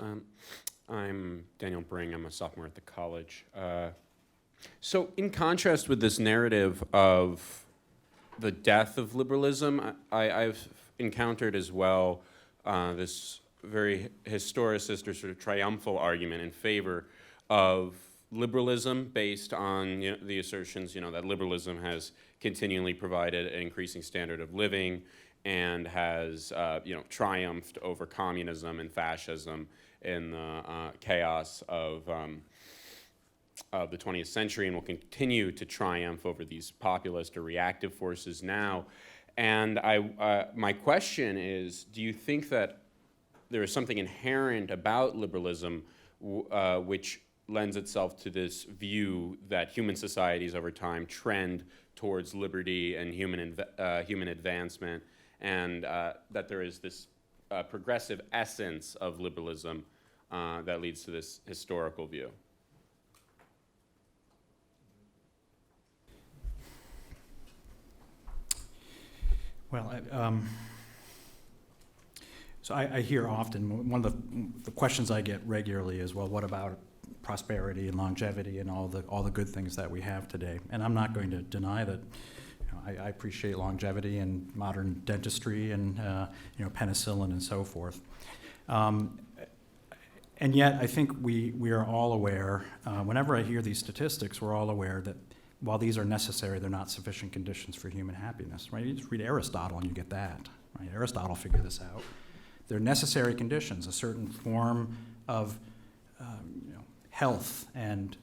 [SPEAKER 8] I'm Daniel Bring. I'm a sophomore at the college. So in contrast with this narrative of the death of liberalism, I've encountered as well this very historicist or sort of triumphal argument in favor of liberalism based on the assertions that liberalism has continually provided an increasing standard of living and has triumphed over communism and fascism in the chaos of the 20th century, and will continue to triumph over these populist or reactive forces now. And my question is, do you think that there is something inherent about liberalism which lends itself to this view that human societies over time trend towards liberty and human advancement, and that there is this progressive essence of liberalism that leads to this historical view?
[SPEAKER 2] Well, so I hear often, one of the questions I get regularly is, well, what about prosperity and longevity and all the good things that we have today? And I'm not going to deny that. I appreciate longevity and modern dentistry and penicillin and so forth. And yet, I think we are all aware. Whenever I hear these statistics, we're all aware that while these are necessary, they're not sufficient conditions for human happiness. Right? You just read Aristotle and you get that. Right? Aristotle figured this out. They're necessary conditions. A certain form of health and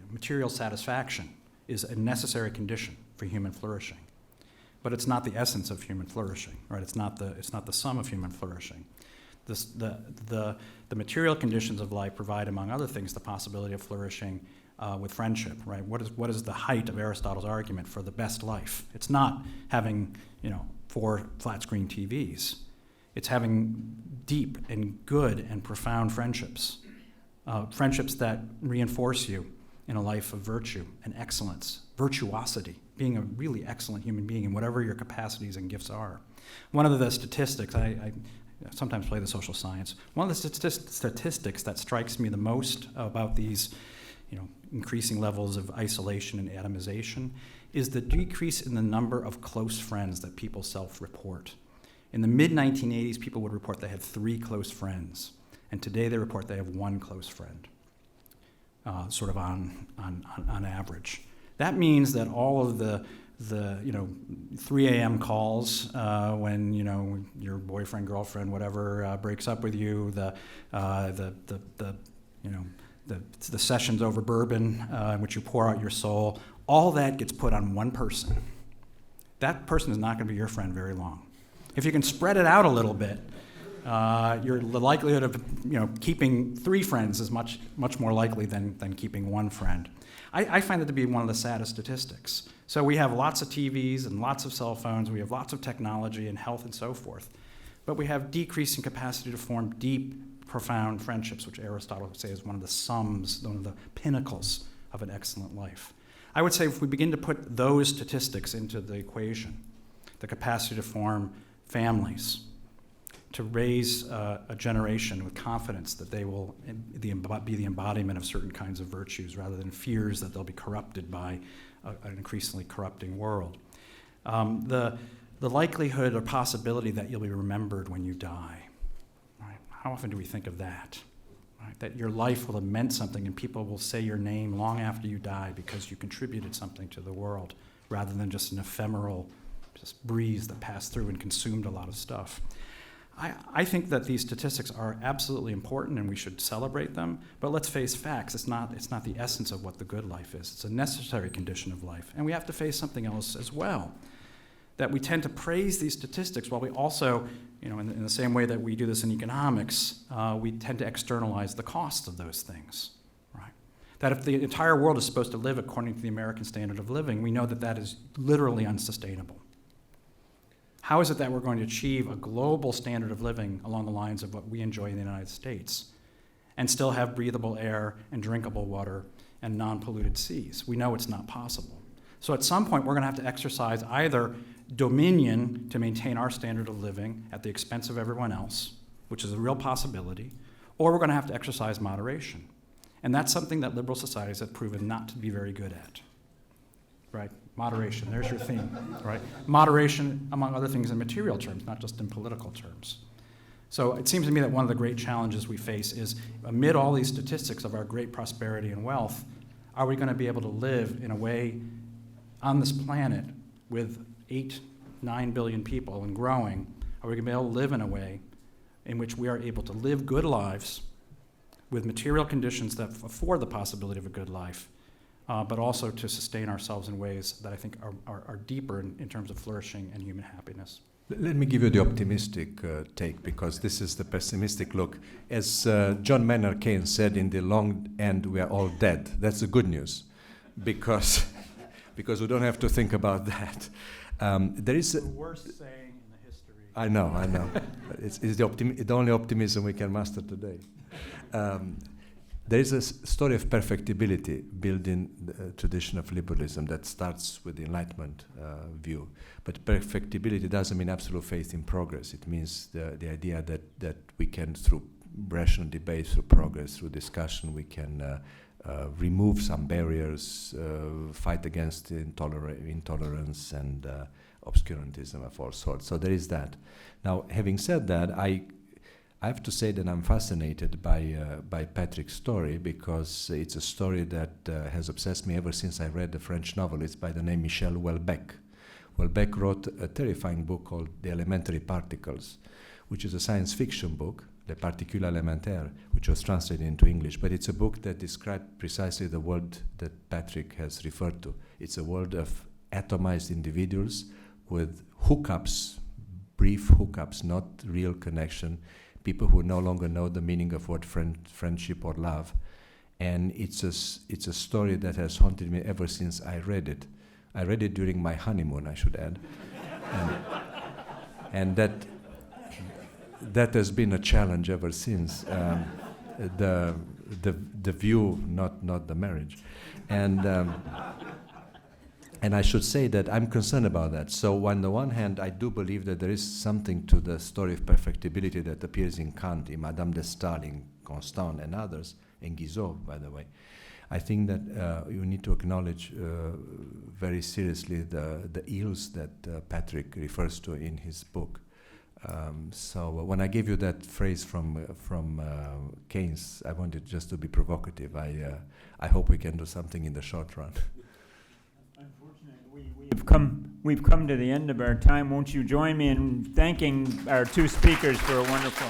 [SPEAKER 2] material satisfaction is a necessary condition for human flourishing, but it's not the essence of human flourishing, right? It's not the sum of human flourishing. The material conditions of life provide, among other things, the possibility of flourishing with friendship, right? What is the height of Aristotle's argument for the best life? It's not having 4 flat screen TVs. It's having deep and good and profound friendships, friendships that reinforce you in a life of virtue and excellence, virtuosity, being a really excellent human being in whatever your capacities and gifts are. One of the statistics, I sometimes play the social science, one of the statistics that strikes me the most about these increasing levels of isolation and atomization is the decrease in the number of close friends that people self-report. In the mid-1980s, people would report they had 3 close friends, and today they report they have 1 close friend, sort of on average. That means that all of the 3 a.m. calls when your boyfriend, girlfriend, whatever breaks up with you, the sessions over bourbon in which you pour out your soul, all that gets put on one person. That person is not going to be your friend very long. If you can spread it out a little bit, the likelihood of keeping 3 friends is much more likely than keeping 1 friend. I find it to be one of the saddest statistics. So we have lots of TVs and lots of cell phones, we have lots of technology and health and so forth, but we have decreasing capacity to form deep, profound friendships, which Aristotle would say is one of the sums, one of the pinnacles of an excellent life. I would say if we begin to put those statistics into the equation, the capacity to form families, to raise a generation with confidence that they will be the embodiment of certain kinds of virtues rather than fears that they'll be corrupted by an increasingly corrupting world. The likelihood or possibility that you'll be remembered when you die. Right? How often do we think of that? Right? That your life will have meant something and people will say your name long after you die because you contributed something to the world rather than just an ephemeral just breeze that passed through and consumed a lot of stuff. I think that these statistics are absolutely important and we should celebrate them, but let's face facts. It's not the essence of what the good life is. It's a necessary condition of life. And we have to face something else as well, that we tend to praise these statistics while we also, in the same way that we do this in economics, we tend to externalize the costs of those things, right? That if the entire world is supposed to live according to the American standard of living, we know that that is literally unsustainable. How is it that we're going to achieve a global standard of living along the lines of what we enjoy in the United States and still have breathable air and drinkable water and non-polluted seas? We know it's not possible. So at some point, we're going to have to exercise either dominion to maintain our standard of living at the expense of everyone else, which is a real possibility, or we're going to have to exercise moderation. And that's something that liberal societies have proven not to be very good at, right? Moderation, there's your theme, right? Moderation, among other things, in material terms, not just in political terms. So it seems to me that one of the great challenges we face is, amid all these statistics of our great prosperity and wealth, are we going to be able to live in a way on this planet with 8-9 billion people and growing? Are we going to be able to live in a way in which we are able to live good lives with material conditions that afford the possibility of a good life, but also to sustain ourselves in ways that I think are deeper in terms of flourishing and human happiness?
[SPEAKER 3] Let me give you the optimistic take, because this is the pessimistic look. As John Maynard Keynes said, in the long end, we are all dead. That's the good news, because we don't have to think about that. There is
[SPEAKER 1] the worst saying in the history.
[SPEAKER 3] I know. It's the only optimism we can master today. There is a story of perfectibility built in the tradition of liberalism that starts with the Enlightenment view. But perfectibility doesn't mean absolute faith in progress. It means the idea that we can, through rational debate, through progress, through discussion, we can remove some barriers, fight against intolerance and obscurantism of all sorts. So there is that. Now, having said that, I have to say that I'm fascinated by Patrick's story, because it's a story that has obsessed me ever since I read the French novelist by the name Michel Houellebecq. Houellebecq wrote a terrifying book called The Elementary Particles, which is a science fiction book, Les Particules Élémentaires, which was translated into English. But it's a book that describes precisely the world that Patrick has referred to. It's a world of atomized individuals with hookups, brief hookups, not real connection, people who no longer know the meaning of what friendship or love. And it's a story that has haunted me ever since I read it. I read it during my honeymoon, I should add. and that has been a challenge ever since. The view, not the marriage. And I should say that I'm concerned about that. So on the one hand, I do believe that there is something to the story of perfectibility that appears in Kant, in Madame de Staël, in Constant, and others, in Guizot, by the way. I think that you need to acknowledge very seriously the ills that Patrick refers to in his book. So when I gave you that phrase from Keynes, I wanted just to be provocative. I hope we can do something in the short run.
[SPEAKER 1] We've come to the end of our time. Won't you join me in thanking our two speakers for a wonderful